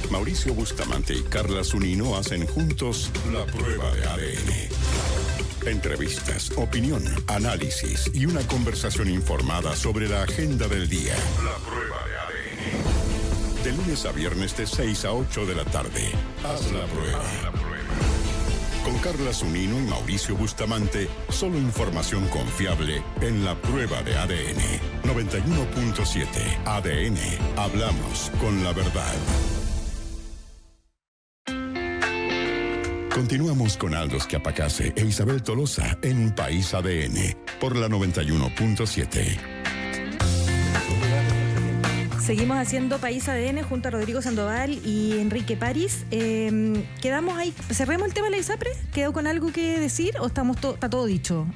Mauricio Bustamante y Carla Zunino hacen juntos la prueba de ADN. Entrevistas, opinión, análisis y una conversación informada sobre la agenda del día. La prueba de ADN. De lunes a viernes de 6 a 8 de la tarde. Haz la prueba. Con Carla Zunino y Mauricio Bustamante, solo información confiable en la prueba de ADN. 91.7 ADN. Hablamos con la verdad. Continuamos con Aldous Chiapacase e Isabel Tolosa en País ADN por la 91.7. Seguimos haciendo País ADN junto a Rodrigo Sandoval y Enrique París. Quedamos ahí, cerremos el tema de la ISAPRE. ¿Quedó con algo que decir o está todo dicho,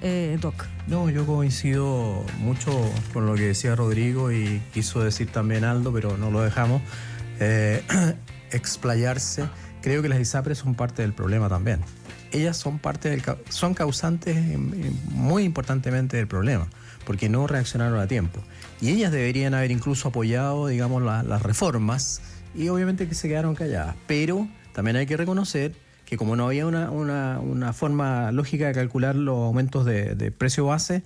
Doc? No, yo coincido mucho con lo que decía Rodrigo y quiso decir también Aldo, pero no lo dejamos explayarse. Creo que las ISAPRES son parte del problema también. Ellas son causantes muy importantemente del problema, porque no reaccionaron a tiempo. Y ellas deberían haber incluso apoyado, digamos, las reformas, y obviamente que se quedaron calladas. Pero también hay que reconocer que como no había una forma lógica de calcular los aumentos de precio base,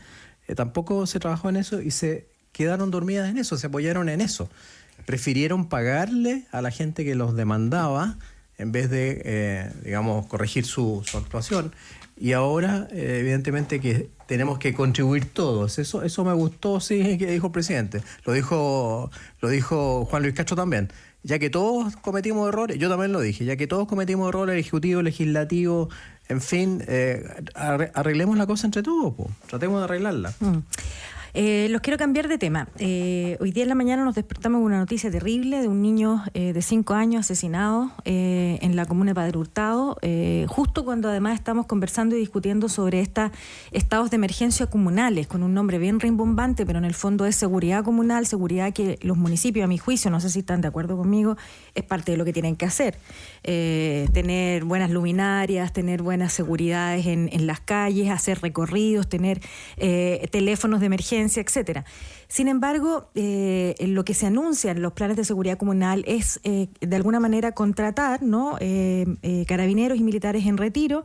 tampoco se trabajó en eso y se quedaron dormidas en eso, se apoyaron en eso. Prefirieron pagarle a la gente que los demandaba en vez de, digamos, corregir su actuación. Y ahora, evidentemente, que tenemos que contribuir todos. Eso me gustó, sí, que dijo el presidente. Lo dijo Juan Luis Castro también. Ya que todos cometimos errores, yo también lo dije, ya que todos cometimos errores, ejecutivo, legislativo, en fin, arreglemos la cosa entre todos, po. Tratemos de arreglarla. Los quiero cambiar de tema. Hoy día en la mañana nos despertamos con una noticia terrible de un niño de 5 años asesinado en la comuna de Padre Hurtado, justo cuando además estamos conversando y discutiendo sobre estos estados de emergencia comunales, con un nombre bien rimbombante, pero en el fondo es seguridad comunal, seguridad que los municipios, a mi juicio, no sé si están de acuerdo conmigo, es parte de lo que tienen que hacer. Tener buenas luminarias, tener buenas seguridades en las calles, hacer recorridos, tener teléfonos de emergencia, etcétera. Sin embargo, lo que se anuncia en los planes de seguridad comunal es de alguna manera contratar, ¿no? Carabineros y militares en retiro,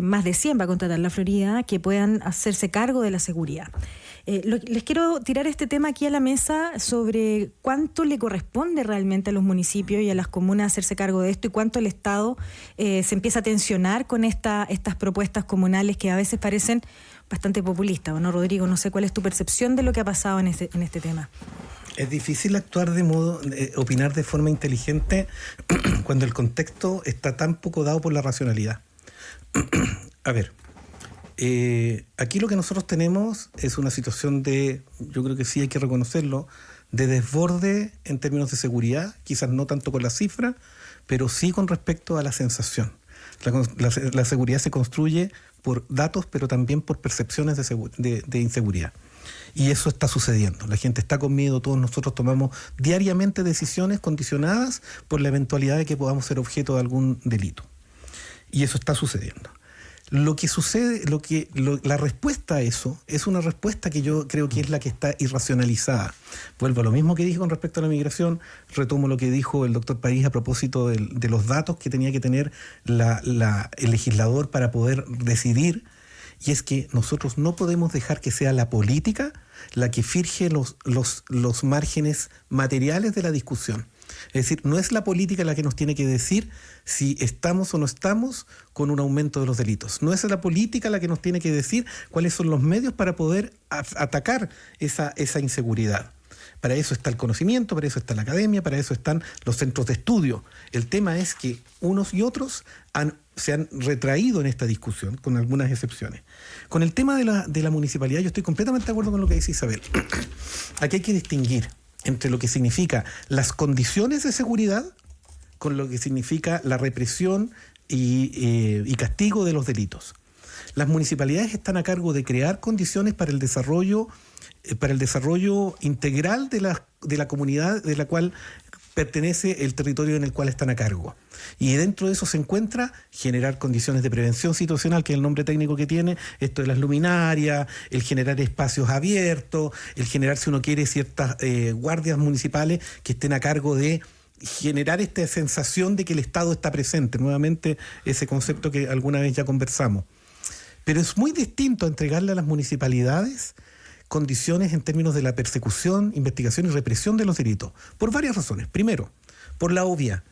más de 100 va a contratar la Florida, que puedan hacerse cargo de la seguridad. Les quiero tirar este tema aquí a la mesa sobre cuánto le corresponde realmente a los municipios y a las comunas hacerse cargo de esto y cuánto el Estado se empieza a tensionar con estas propuestas comunales que a veces parecen bastante populistas, ¿o no, Rodrigo? No sé cuál es tu percepción de lo que ha pasado en este tema. Es difícil actuar opinar de forma inteligente cuando el contexto está tan poco dado por la racionalidad. A ver, aquí lo que nosotros tenemos es una situación de, yo creo que sí hay que reconocerlo, de desborde en términos de seguridad, quizás no tanto con la cifra, pero sí con respecto a la sensación. La seguridad se construye por datos, pero también por percepciones de inseguridad. Y eso está sucediendo. La gente está con miedo, todos nosotros tomamos diariamente decisiones condicionadas por la eventualidad de que podamos ser objeto de algún delito. Y eso está sucediendo. Lo que sucede, la respuesta a eso es una respuesta que yo creo que es la que está irracionalizada. Vuelvo a lo mismo que dije con respecto a la migración, retomo lo que dijo el doctor París a propósito de los datos que tenía que tener el legislador para poder decidir, y es que nosotros no podemos dejar que sea la política la que fije los márgenes materiales de la discusión. Es decir, no es la política la que nos tiene que decir si estamos o no estamos con un aumento de los delitos. No es la política la que nos tiene que decir cuáles son los medios para poder atacar esa inseguridad. Para eso está el conocimiento, para eso está la academia, para eso están los centros de estudio. El tema es que unos y otros se han retraído en esta discusión, con algunas excepciones. Con el tema de la municipalidad, yo estoy completamente de acuerdo con lo que dice Isabel. Aquí hay que distinguir entre lo que significa las condiciones de seguridad con lo que significa la represión y castigo de los delitos. Las municipalidades están a cargo de crear condiciones para el desarrollo integral de la comunidad de la cual pertenece el territorio en el cual están a cargo. Y dentro de eso se encuentra generar condiciones de prevención situacional, que es el nombre técnico que tiene, esto de las luminarias, el generar espacios abiertos, el generar, si uno quiere, ciertas guardias municipales que estén a cargo de generar esta sensación de que el Estado está presente. Nuevamente, ese concepto que alguna vez ya conversamos. Pero es muy distinto entregarle a las municipalidades condiciones en términos de la persecución, investigación y represión de los delitos, por varias razones. Primero, por la obvia,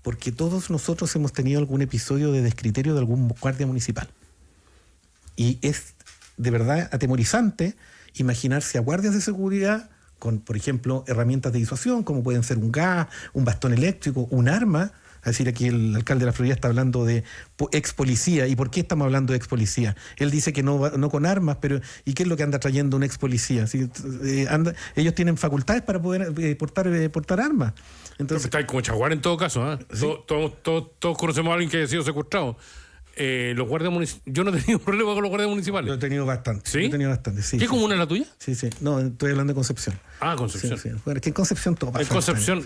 porque todos nosotros hemos tenido algún episodio de descriterio de algún guardia municipal. Y es de verdad atemorizante imaginarse a guardias de seguridad con, por ejemplo, herramientas de disuasión, como pueden ser un gas, un bastón eléctrico, un arma. Es decir, aquí el alcalde de la Florida está hablando de ex policía. ¿Y por qué estamos hablando de ex policía? Él dice que no con armas, pero ¿y qué es lo que anda trayendo un ex policía? Ellos tienen facultades para poder portar armas. Entonces, está como Chaguán en todo caso. ¿Sí? Todos conocemos a alguien que haya sido secuestrado. Los guardias municipales. Yo no he tenido problema con los guardias municipales. Yo he tenido bastante. ¿Sí? Sí. ¿Qué comuna es la tuya? Sí. No, estoy hablando de Concepción. Ah, Concepción. Sí. Bueno, es que en Concepción todo pasa. En Concepción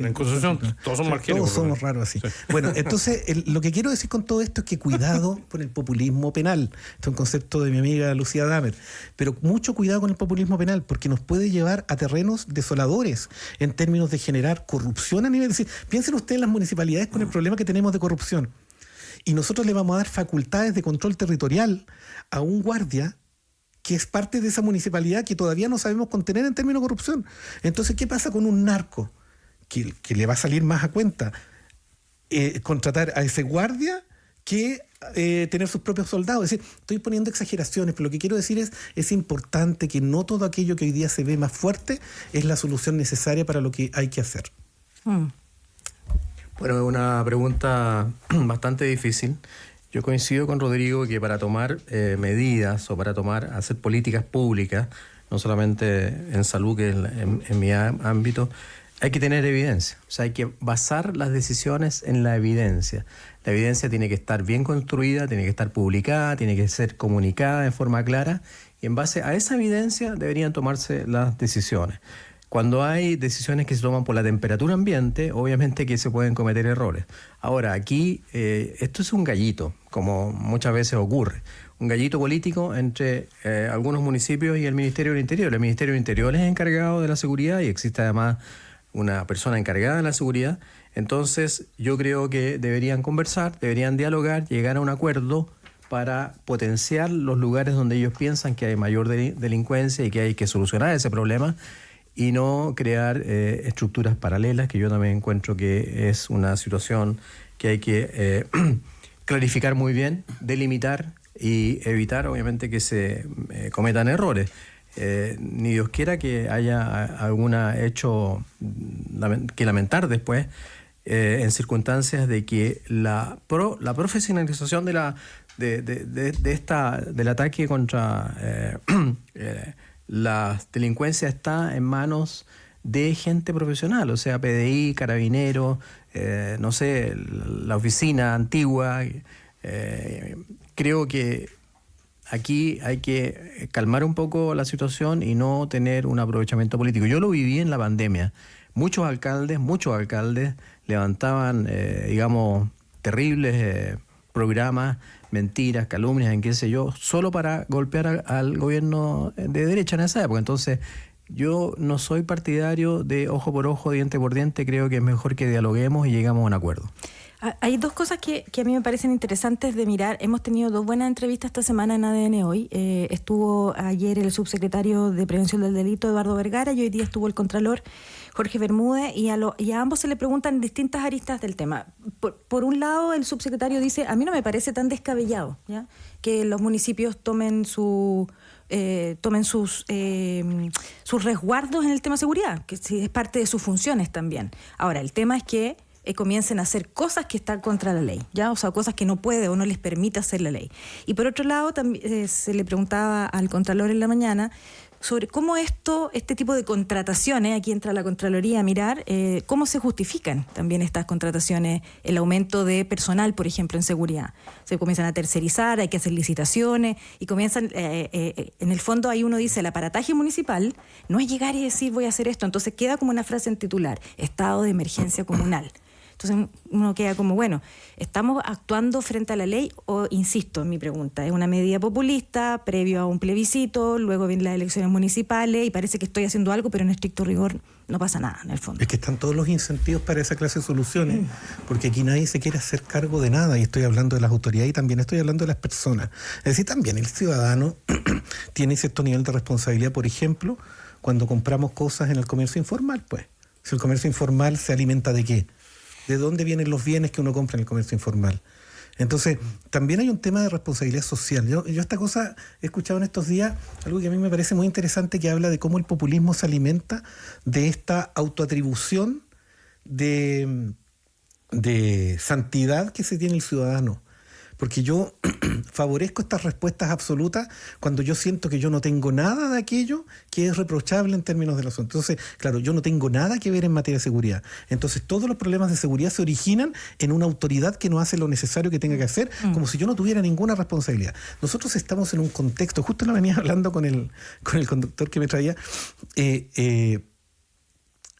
todos son marqueros. Todos somos raros así. Sí. Bueno, entonces lo que quiero decir con todo esto es que cuidado con el populismo penal. Este es un concepto de mi amiga Lucía Damer. Pero mucho cuidado con el populismo penal, porque nos puede llevar a terrenos desoladores en términos de generar corrupción a nivel. Es decir, piensen ustedes en las municipalidades con el problema que tenemos de corrupción. Y nosotros le vamos a dar facultades de control territorial a un guardia que es parte de esa municipalidad que todavía no sabemos contener en términos de corrupción. Entonces, ¿qué pasa con un narco? Que le va a salir más a cuenta contratar a ese guardia que tener sus propios soldados. Es decir, estoy poniendo exageraciones, pero lo que quiero decir es importante que no todo aquello que hoy día se ve más fuerte es la solución necesaria para lo que hay que hacer. Bueno, es una pregunta bastante difícil. Yo coincido con Rodrigo que para tomar medidas o para hacer políticas públicas, no solamente en salud, que es en mi ámbito, hay que tener evidencia. O sea, hay que basar las decisiones en la evidencia. La evidencia tiene que estar bien construida, tiene que estar publicada, tiene que ser comunicada de forma clara, y en base a esa evidencia deberían tomarse las decisiones. Cuando hay decisiones que se toman por la temperatura ambiente, obviamente que se pueden cometer errores. Ahora, aquí esto es un gallito, como muchas veces ocurre. Un gallito político entre algunos municipios y el Ministerio del Interior. El Ministerio del Interior es encargado de la seguridad y existe además una persona encargada de la seguridad. Entonces, yo creo que deberían conversar, deberían dialogar, llegar a un acuerdo para potenciar los lugares donde ellos piensan que hay mayor delincuencia y que hay que solucionar ese problema, y no crear estructuras paralelas, que yo también encuentro que es una situación que hay que clarificar muy bien, delimitar y evitar, obviamente, que se cometan errores. Ni Dios quiera que haya algún hecho que lamentar después, en circunstancias de que la profesionalización de del ataque contra la delincuencia está en manos de gente profesional, o sea, PDI, Carabineros, no sé, la oficina antigua. Creo que aquí hay que calmar un poco la situación y no tener un aprovechamiento político. Yo lo viví en la pandemia. Muchos alcaldes levantaban, digamos, terribles programas, mentiras, calumnias, en qué sé yo, solo para golpear al gobierno de derecha en esa época. Entonces, yo no soy partidario de ojo por ojo, diente por diente. Creo que es mejor que dialoguemos y llegamos a un acuerdo. Hay dos cosas que a mí me parecen interesantes de mirar. Hemos tenido 2 buenas entrevistas esta semana en ADN Hoy. Estuvo ayer el subsecretario de Prevención del Delito, Eduardo Vergara, y hoy día estuvo el contralor Jorge Bermúdez, y a ambos se le preguntan distintas aristas del tema. Por un lado, el subsecretario dice, a mí no me parece tan descabellado, ¿ya?, que los municipios tomen sus resguardos en el tema de seguridad, que sí, es parte de sus funciones también. Ahora, el tema es que comiencen a hacer cosas que están contra la ley, ¿ya? O sea, cosas que no puede o no les permite hacer la ley. Y por otro lado, también se le preguntaba al Contralor en la mañana sobre cómo este tipo de contrataciones, aquí entra la Contraloría a mirar, cómo se justifican también estas contrataciones, el aumento de personal, por ejemplo, en seguridad. Se comienzan a tercerizar, hay que hacer licitaciones y comienzan, en el fondo ahí uno dice, el aparataje municipal no es llegar y decir voy a hacer esto, entonces queda como una frase en titular, estado de emergencia comunal. Entonces uno queda como, bueno, ¿estamos actuando frente a la ley o, insisto en mi pregunta, es una medida populista, previo a un plebiscito, luego vienen las elecciones municipales y parece que estoy haciendo algo, pero en estricto rigor no pasa nada en el fondo? Es que están todos los incentivos para esa clase de soluciones, porque aquí nadie se quiere hacer cargo de nada, y estoy hablando de las autoridades y también estoy hablando de las personas. Es decir, también el ciudadano tiene cierto nivel de responsabilidad, por ejemplo, cuando compramos cosas en el comercio informal, pues. Si el comercio informal se alimenta ¿de qué? ¿De dónde vienen los bienes que uno compra en el comercio informal? Entonces, también hay un tema de responsabilidad social. Yo esta cosa he escuchado en estos días, algo que a mí me parece muy interesante, que habla de cómo el populismo se alimenta de esta autoatribución de santidad que se tiene el ciudadano. Porque yo favorezco estas respuestas absolutas cuando yo siento que yo no tengo nada de aquello que es reprochable en términos del asunto. Entonces, claro, yo no tengo nada que ver en materia de seguridad. Entonces, todos los problemas de seguridad se originan en una autoridad que no hace lo necesario que tenga que hacer, como si yo no tuviera ninguna responsabilidad. Nosotros estamos en un contexto, justo lo venía hablando con el conductor que me traía,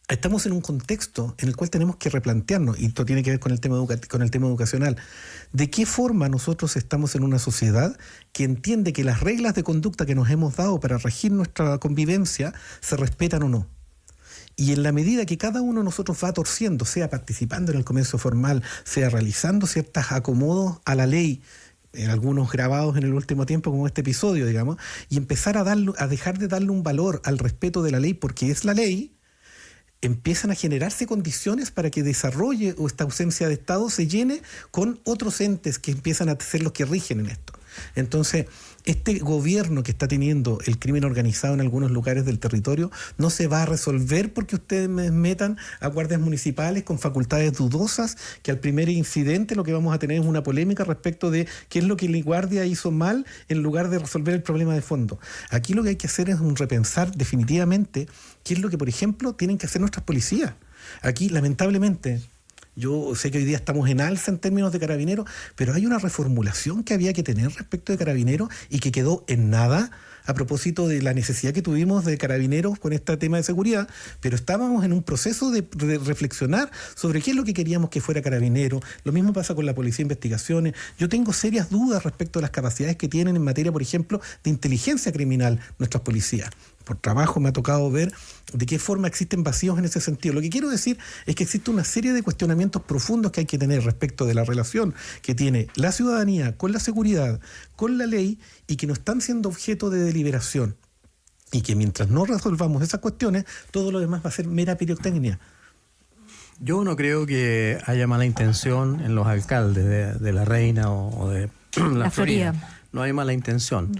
estamos en un contexto en el cual tenemos que replantearnos, y esto tiene que ver con el tema educacional, de qué forma nosotros estamos en una sociedad que entiende que las reglas de conducta que nos hemos dado para regir nuestra convivencia se respetan o no. Y en la medida que cada uno de nosotros va torciendo, sea participando en el comercio formal, sea realizando ciertos acomodos a la ley, en algunos grabados en el último tiempo, como este episodio, digamos, y empezar a dejar de darle un valor al respeto de la ley porque es la ley, empiezan a generarse condiciones para que desarrolle o esta ausencia de Estado se llene con otros entes que empiezan a ser los que rigen en esto. Entonces, este gobierno que está teniendo el crimen organizado en algunos lugares del territorio no se va a resolver porque ustedes metan a guardias municipales con facultades dudosas, que al primer incidente lo que vamos a tener es una polémica respecto de qué es lo que la guardia hizo mal en lugar de resolver el problema de fondo. Aquí lo que hay que hacer es un repensar definitivamente qué es lo que, por ejemplo, tienen que hacer nuestras policías. Aquí, lamentablemente, yo sé que hoy día estamos en alza en términos de Carabineros, pero hay una reformulación que había que tener respecto de Carabineros y que quedó en nada a propósito de la necesidad que tuvimos de Carabineros con este tema de seguridad, pero estábamos en un proceso de reflexionar sobre qué es lo que queríamos que fuera Carabineros. Lo mismo pasa con la Policía de Investigaciones. Yo tengo serias dudas respecto a las capacidades que tienen en materia, por ejemplo, de inteligencia criminal nuestras policías. Por trabajo me ha tocado ver de qué forma existen vacíos en ese sentido. Lo que quiero decir es que existe una serie de cuestionamientos profundos que hay que tener respecto de la relación que tiene la ciudadanía con la seguridad, con la ley, y que no están siendo objeto de deliberación. Y que mientras no resolvamos esas cuestiones, todo lo demás va a ser mera pirotecnia. Yo no creo que haya mala intención en los alcaldes de La Reina o de la Florida. No hay mala intención.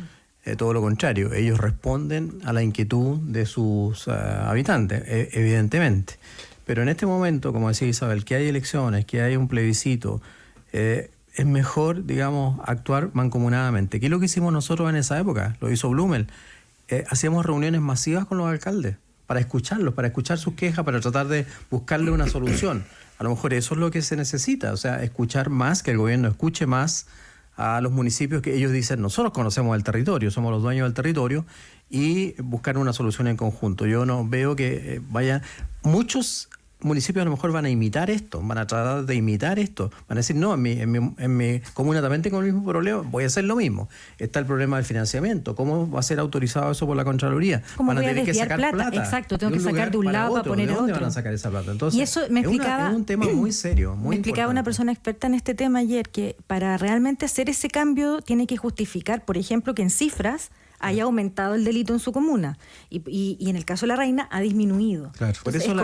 Todo lo contrario, ellos responden a la inquietud de sus habitantes, evidentemente. Pero en este momento, como decía Isabel, que hay elecciones, que hay un plebiscito, es es mejor, digamos, actuar mancomunadamente. ¿Qué es lo que hicimos nosotros en esa época? Lo hizo Blumel. Hacíamos reuniones masivas con los alcaldes para escucharlos, para escuchar sus quejas, para tratar de buscarle una solución. A lo mejor eso es lo que se necesita, o sea, escuchar más, que el gobierno escuche más a los municipios que ellos dicen, nosotros conocemos el territorio, somos los dueños del territorio, y buscar una solución en conjunto. Yo no veo que muchos municipios a lo mejor van a imitar esto, van a tratar de imitar esto, van a decir, no, en mi comuna también tengo el mismo problema, voy a hacer lo mismo. Está el problema del financiamiento, ¿cómo va a ser autorizado eso por la Contraloría? ¿Cómo van a voy a tener que desviar sacar plata? Exacto, tengo que sacar de un lado para poner ¿De a dónde otro? van a sacar esa plata? Entonces, y eso me explicaba, es un tema muy serio, muy me explicaba una persona experta en este tema ayer, que para realmente hacer ese cambio tiene que justificar, por ejemplo, que en cifras haya aumentado el delito en su comuna y en el caso de La Reina ha disminuido. Claro. Por Entonces, eso es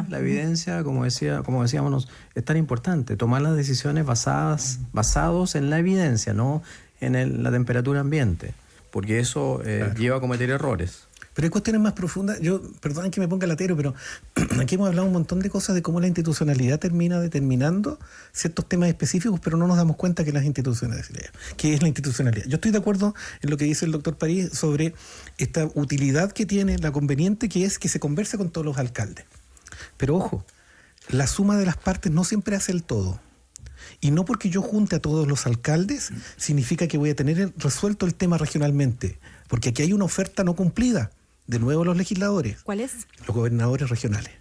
la evidencia, como decíamos, es tan importante. Tomar las decisiones basados en la evidencia, no en la temperatura ambiente, porque eso lleva a cometer errores. Pero hay cuestiones más profundas. Perdonen que me ponga latero, pero aquí hemos hablado un montón de cosas de cómo la institucionalidad termina determinando ciertos temas específicos, pero no nos damos cuenta que que es la institucionalidad. Yo estoy de acuerdo en lo que dice el doctor París sobre esta utilidad que tiene, la conveniente que es que se converse con todos los alcaldes. Pero ojo, la suma de las partes no siempre hace el todo. Y no porque yo junte a todos los alcaldes significa que voy a tener resuelto el tema regionalmente, porque aquí hay una oferta no cumplida. De nuevo los legisladores. ¿Cuál es? Los gobernadores regionales.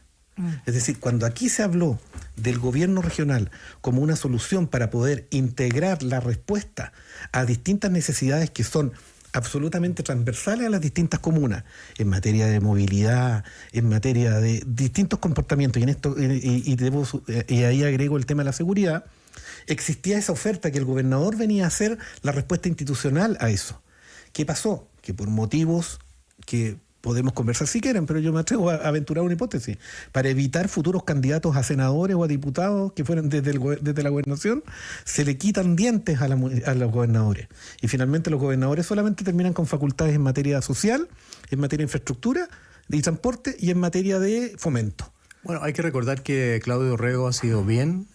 Es decir, cuando aquí se habló del gobierno regional como una solución para poder integrar la respuesta a distintas necesidades que son absolutamente transversales a las distintas comunas, en materia de movilidad, en materia de distintos comportamientos, y ahí agrego el tema de la seguridad, existía esa oferta que el gobernador venía a hacer la respuesta institucional a eso. ¿Qué pasó? Que por motivos que podemos conversar si quieren, pero yo me atrevo a aventurar una hipótesis, para evitar futuros candidatos a senadores o a diputados que fueran desde la gobernación, se le quitan dientes a los gobernadores. Y finalmente los gobernadores solamente terminan con facultades en materia social, en materia de infraestructura, de transporte y en materia de fomento. Bueno, hay que recordar que Claudio Orrego ha sido bien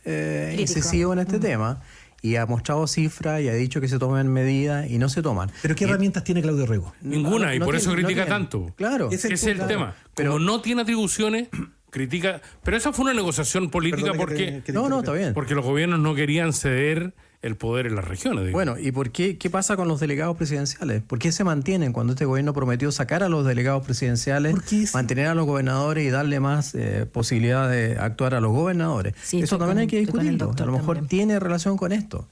incisivo en este tema, y ha mostrado cifras y ha dicho que se toman medidas y no se toman. ¿Pero qué herramientas tiene Claudio Orrego? Ninguna, y por eso critica tanto. Claro. Ese es el tema. Pero no tiene atribuciones, critica. Pero esa fue una negociación política porque... está bien. Porque los gobiernos no querían ceder el poder en las regiones. Digo. Bueno, ¿y por qué pasa con los delegados presidenciales? ¿Por qué se mantienen cuando este gobierno prometió sacar a los delegados presidenciales, mantener a los gobernadores y darle más posibilidad de actuar a los gobernadores? Sí, eso también hay que discutirlo. A lo mejor también tiene relación con esto.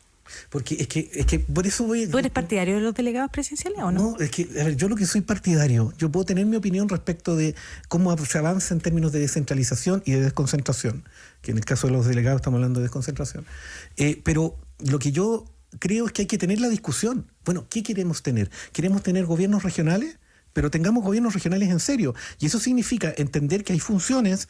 Porque es que por eso voy... ¿Tú eres partidario de los delegados presidenciales o no? No, es que a ver, yo lo que soy partidario, yo puedo tener mi opinión respecto de cómo se avanza en términos de descentralización y de desconcentración, que en el caso de los delegados estamos hablando de desconcentración. Pero lo que yo creo es que hay que tener la discusión. Bueno, ¿qué queremos tener? ¿Queremos tener gobiernos regionales? Pero tengamos gobiernos regionales en serio. Y eso significa entender que hay funciones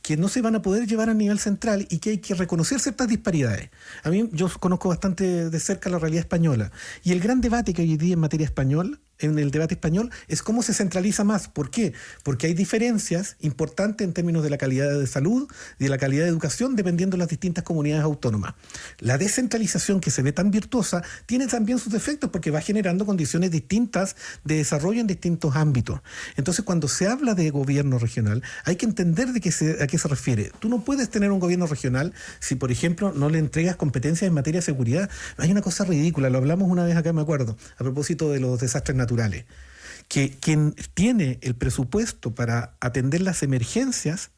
que no se van a poder llevar a nivel central y que hay que reconocer ciertas disparidades. A mí, yo conozco bastante de cerca la realidad española. Y el gran debate que hoy día en materia español, en el debate español, es cómo se centraliza más. ¿Por qué? Porque hay diferencias importantes en términos de la calidad de salud y de la calidad de educación dependiendo de las distintas comunidades autónomas. La descentralización, que se ve tan virtuosa, tiene también sus defectos porque va generando condiciones distintas de desarrollo en distintos ámbitos. Entonces, cuando se habla de gobierno regional, hay que entender a qué se refiere. Tú no puedes tener un gobierno regional si, por ejemplo, no le entregas competencias en materia de seguridad. Hay una cosa ridícula, lo hablamos una vez acá, me acuerdo, a propósito de los desastres naturales, que quien tiene el presupuesto para atender las emergencias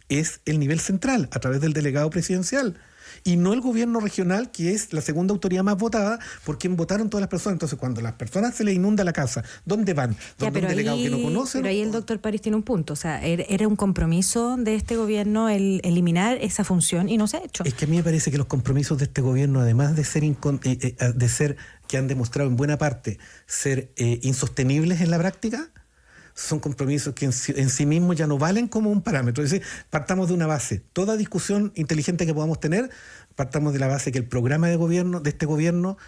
es el nivel central, a través del delegado presidencial, y no el gobierno regional, que es la segunda autoridad más votada, por quien votaron todas las personas. Entonces, cuando a las personas se les inunda la casa, ¿dónde van? ¿Dónde un delegado que no conoce? Pero ahí el doctor París tiene un punto. O sea, era un compromiso de este gobierno el eliminar esa función y no se ha hecho. Es que a mí me parece que los compromisos de este gobierno, además de ser que han demostrado en buena parte ser insostenibles en la práctica, son compromisos que en sí mismos ya no valen como un parámetro. Es decir, partamos de una base. Toda discusión inteligente que podamos tener, partamos de la base que el programa de gobierno de este gobierno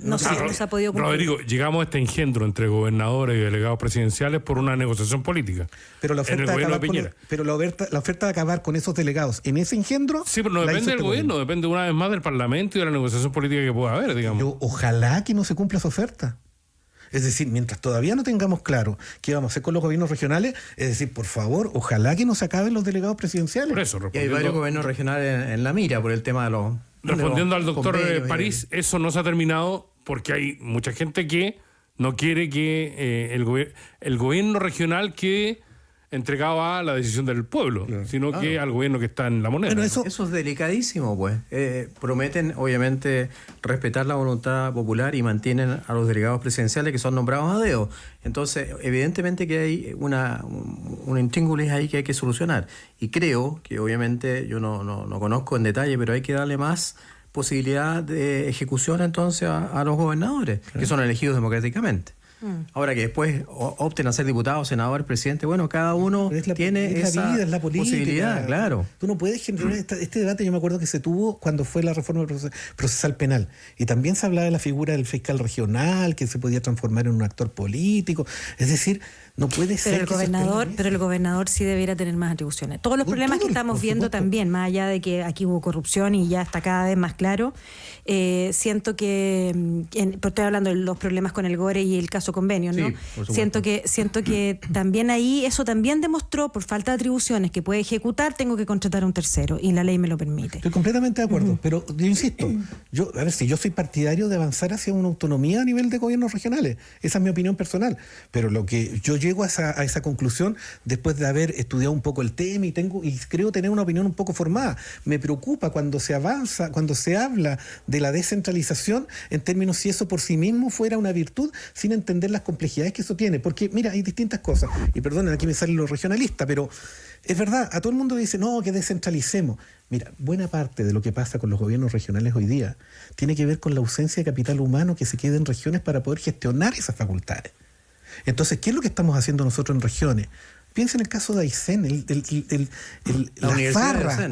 no se ha podido cumplir. Rodrigo, llegamos a este engendro entre gobernadores y delegados presidenciales por una negociación política. Pero la en el oferta, gobierno de Piñera. la oferta de acabar con esos delegados en ese engendro. Sí, pero no depende del gobierno, depende una vez más del Parlamento y de la negociación política que pueda haber, digamos. Pero ojalá que no se cumpla esa oferta. Es decir, mientras todavía no tengamos claro qué vamos a hacer con los gobiernos regionales, es decir, por favor, ojalá que no se acaben los delegados presidenciales. Por eso, y hay varios gobiernos regionales en la mira por el tema de los... Respondiendo al doctor París, eso no se ha terminado porque hay mucha gente que no quiere que el gobierno regional quede entregado a la decisión del pueblo, sino que al gobierno que está en la moneda. Bueno, eso es delicadísimo, pues. Prometen, obviamente, respetar la voluntad popular y mantienen a los delegados presidenciales que son nombrados a dedo. Entonces, evidentemente que hay un intríngulis ahí que hay que solucionar. Y creo que, obviamente, yo no conozco en detalle, pero hay que darle más posibilidad de ejecución entonces a los gobernadores, que son elegidos democráticamente. Ahora que después opten a ser diputados, senadores, presidente, bueno, cada uno tiene esa vida, es la política, posibilidad, claro. Tú no puedes generar este debate. Yo me acuerdo que se tuvo cuando fue la reforma procesal penal, y también se hablaba de la figura del fiscal regional, que se podía transformar en un actor político. Es decir, no puede ser. Pero el gobernador sí debiera tener más atribuciones. Todos los problemas que estamos viendo también, más allá de que aquí hubo corrupción y ya está cada vez más claro, siento que, estoy hablando de los problemas con el GORE y el caso convenio, ¿no? Sí, siento que también ahí eso también demostró, por falta de atribuciones que puede ejecutar, tengo que contratar a un tercero y la ley me lo permite. Estoy completamente de acuerdo, pero yo insisto, yo soy partidario de avanzar hacia una autonomía a nivel de gobiernos regionales. Esa es mi opinión personal, pero lo que yo llego a esa conclusión después de haber estudiado un poco el tema y creo tener una opinión un poco formada. Me preocupa cuando se avanza, cuando se habla de la descentralización en términos si eso por sí mismo fuera una virtud, sin entender las complejidades que eso tiene. Porque, mira, hay distintas cosas. Y perdonen, aquí me sale lo regionalista, pero es verdad, a todo el mundo dice, no, que descentralicemos. Mira, buena parte de lo que pasa con los gobiernos regionales hoy día tiene que ver con la ausencia de capital humano que se queda en regiones para poder gestionar esas facultades. Entonces, ¿qué es lo que estamos haciendo nosotros en regiones? Piensa en el caso de Aysén,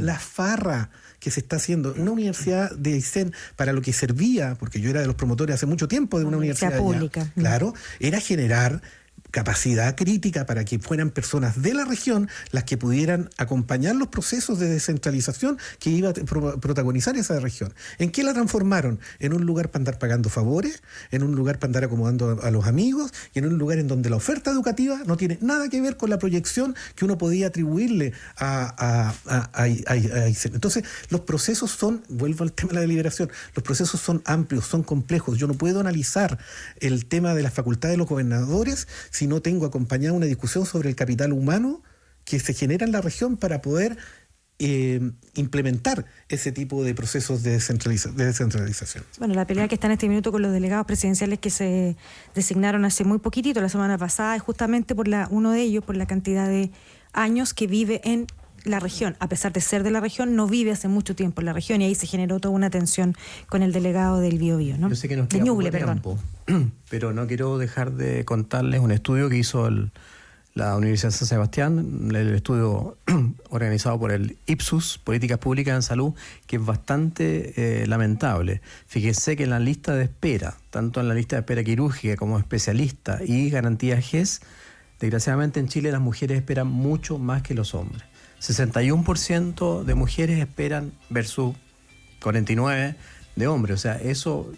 la farra que se está haciendo. Una universidad de Aysén, para lo que servía, porque yo era de los promotores hace mucho tiempo de una universidad pública. Allá, claro, era generar capacidad crítica para que fueran personas de la región las que pudieran acompañar los procesos de descentralización que iba a protagonizar esa región. ¿En qué la transformaron? En un lugar para andar pagando favores, en un lugar para andar acomodando a los amigos y en un lugar en donde la oferta educativa no tiene nada que ver con la proyección que uno podía atribuirle a entonces, los procesos son, vuelvo al tema de la deliberación, los procesos son amplios, son complejos. Yo no puedo analizar el tema de las facultades de los gobernadores si no tengo acompañada una discusión sobre el capital humano que se genera en la región para poder implementar ese tipo de procesos de descentralización. Bueno, la pelea que está en este minuto con los delegados presidenciales que se designaron hace muy poquitito, la semana pasada, es justamente uno de ellos, por la cantidad de años que vive en la región. A pesar de ser de la región, no vive hace mucho tiempo en la región y ahí se generó toda una tensión con el delegado del Biobío, ¿no? Yo sé que nos queda Ñuble, poco tiempo, pero no quiero dejar de contarles un estudio que hizo la Universidad de San Sebastián, el estudio organizado por el Ipsos, Políticas Públicas en Salud, que es bastante lamentable. Fíjese que en la lista de espera, tanto en la lista de espera quirúrgica como especialista y garantía GES, desgraciadamente en Chile las mujeres esperan mucho más que los hombres. 61% de mujeres esperan versus 49% de hombres. O sea, eso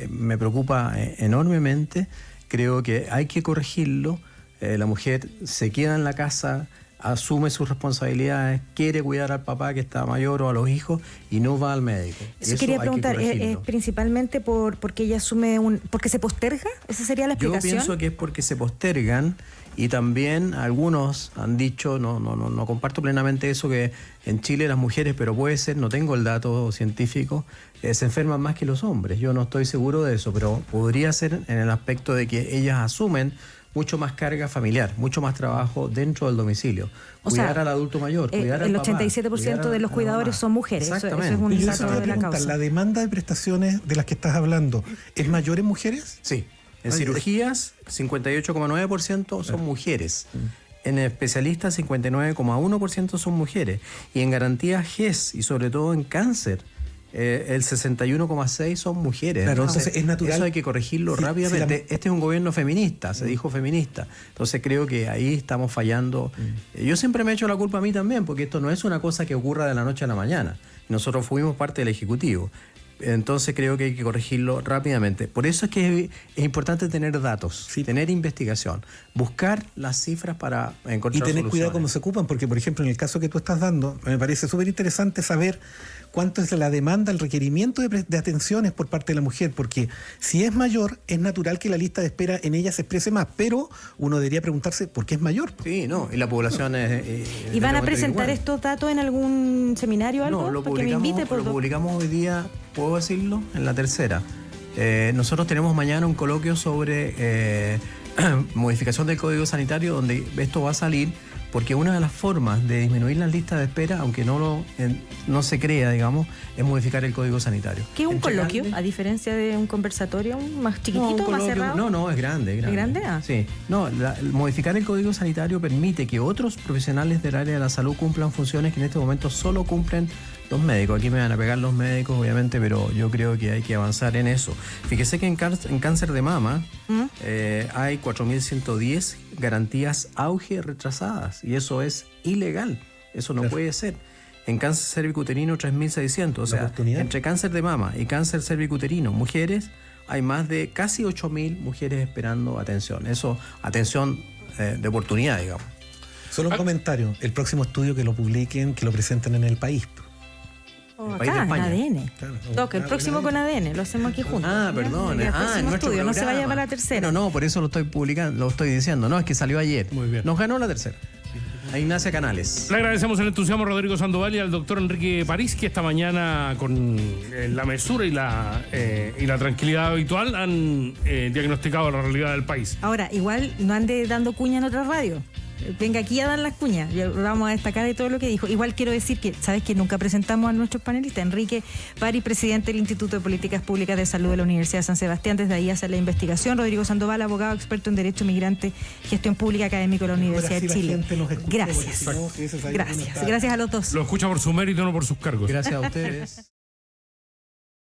me preocupa enormemente. Creo que hay que corregirlo. La mujer se queda en la casa, asume sus responsabilidades, quiere cuidar al papá que está mayor o a los hijos y no va al médico. Eso quería preguntar, ¿es principalmente porque ella asume porque se posterga? ¿Esa sería la explicación? Yo pienso que es porque se postergan y también algunos han dicho, no comparto plenamente eso, que en Chile las mujeres, pero puede ser, no tengo el dato científico, se enferman más que los hombres. Yo no estoy seguro de eso, pero podría ser en el aspecto de que ellas asumen mucho más carga familiar, mucho más trabajo dentro del domicilio. Cuidar al adulto mayor, cuidar al papá. El 87% de los cuidadores son mujeres. Exactamente. Eso es un dato de la causa. ¿La demanda de prestaciones de las que estás hablando es mayor en mujeres? Sí. En cirugías, 58,9% son mujeres. En especialistas, 59,1% son mujeres. Y en garantías GES, y sobre todo en cáncer, el 61,6 son mujeres. Claro, Entonces, es natural. eso hay que corregirlo rápidamente. Este es un gobierno feminista, se dijo feminista. Entonces creo que ahí estamos fallando. Yo siempre me he hecho la culpa a mí también, porque esto no es una cosa que ocurra de la noche a la mañana. Nosotros fuimos parte del Ejecutivo. Entonces creo que hay que corregirlo rápidamente. Por eso es que es importante tener datos, tener investigación, buscar las cifras para encontrar y tener soluciones. cuidado cómo se ocupan, porque por ejemplo en el caso que tú estás dando, me parece súper interesante saber cuánto es la demanda, el requerimiento de atenciones por parte de la mujer, porque si es mayor, es natural que la lista de espera en ella se exprese más, pero uno debería preguntarse por qué es mayor. Sí, no, y la población es... ¿Y van a presentar estos datos en algún seminario o algo? No, lo Para que me invite, publicamos hoy día, ¿puedo decirlo? En la tercera. Nosotros tenemos mañana un coloquio sobre modificación del Código Sanitario, donde esto va a salir, porque una de las formas de disminuir las listas de espera, aunque no se crea, digamos, es modificar el Código Sanitario. ¿Qué es un coloquio, a diferencia de un conversatorio más chiquitito, más cerrado? No, es grande. ¿Es grande? Ah. Sí. No, modificar el Código Sanitario permite que otros profesionales del área de la salud cumplan funciones que en este momento solo cumplen los médicos. Aquí me van a pegar los médicos, obviamente, pero yo creo que hay que avanzar en eso. Fíjese que en cáncer de mama hay 4.110 garantías auge retrasadas, y eso es ilegal. Eso no puede ser. En cáncer cervicuterino 3.600. O sea, entre cáncer de mama y cáncer cervicuterino, mujeres, hay más de casi 8.000 mujeres esperando atención. Eso, atención de oportunidad, digamos. Solo un comentario. El próximo estudio que lo publiquen, que lo presenten en El País. Acá, en ADN. Claro. El próximo con ADN, lo hacemos aquí juntos. Perdón. El próximo estudio, no se vaya para la tercera. No, por eso lo estoy publicando, lo estoy diciendo. No, es que salió ayer. Muy bien. Nos ganó la tercera. A Ignacia Canales. Le agradecemos el entusiasmo a Rodrigo Sandoval y al doctor Enrique París, que esta mañana, con la mesura y la tranquilidad habitual, han diagnosticado la realidad del país. Ahora, igual no ande dando cuña en otra radio. Venga aquí a dar las cuñas. Vamos a destacar de todo lo que dijo. Igual quiero decir que, ¿sabes que nunca presentamos a nuestros panelistas? Enrique París, presidente del Instituto de Políticas Públicas de Salud de la Universidad de San Sebastián, desde ahí hace la investigación. Rodrigo Sandoval, abogado experto en Derecho Migrante, Gestión Pública, académico de la Universidad de Chile. Gracias. Gracias a los dos. Lo escucha por su mérito, no por sus cargos. Gracias a ustedes.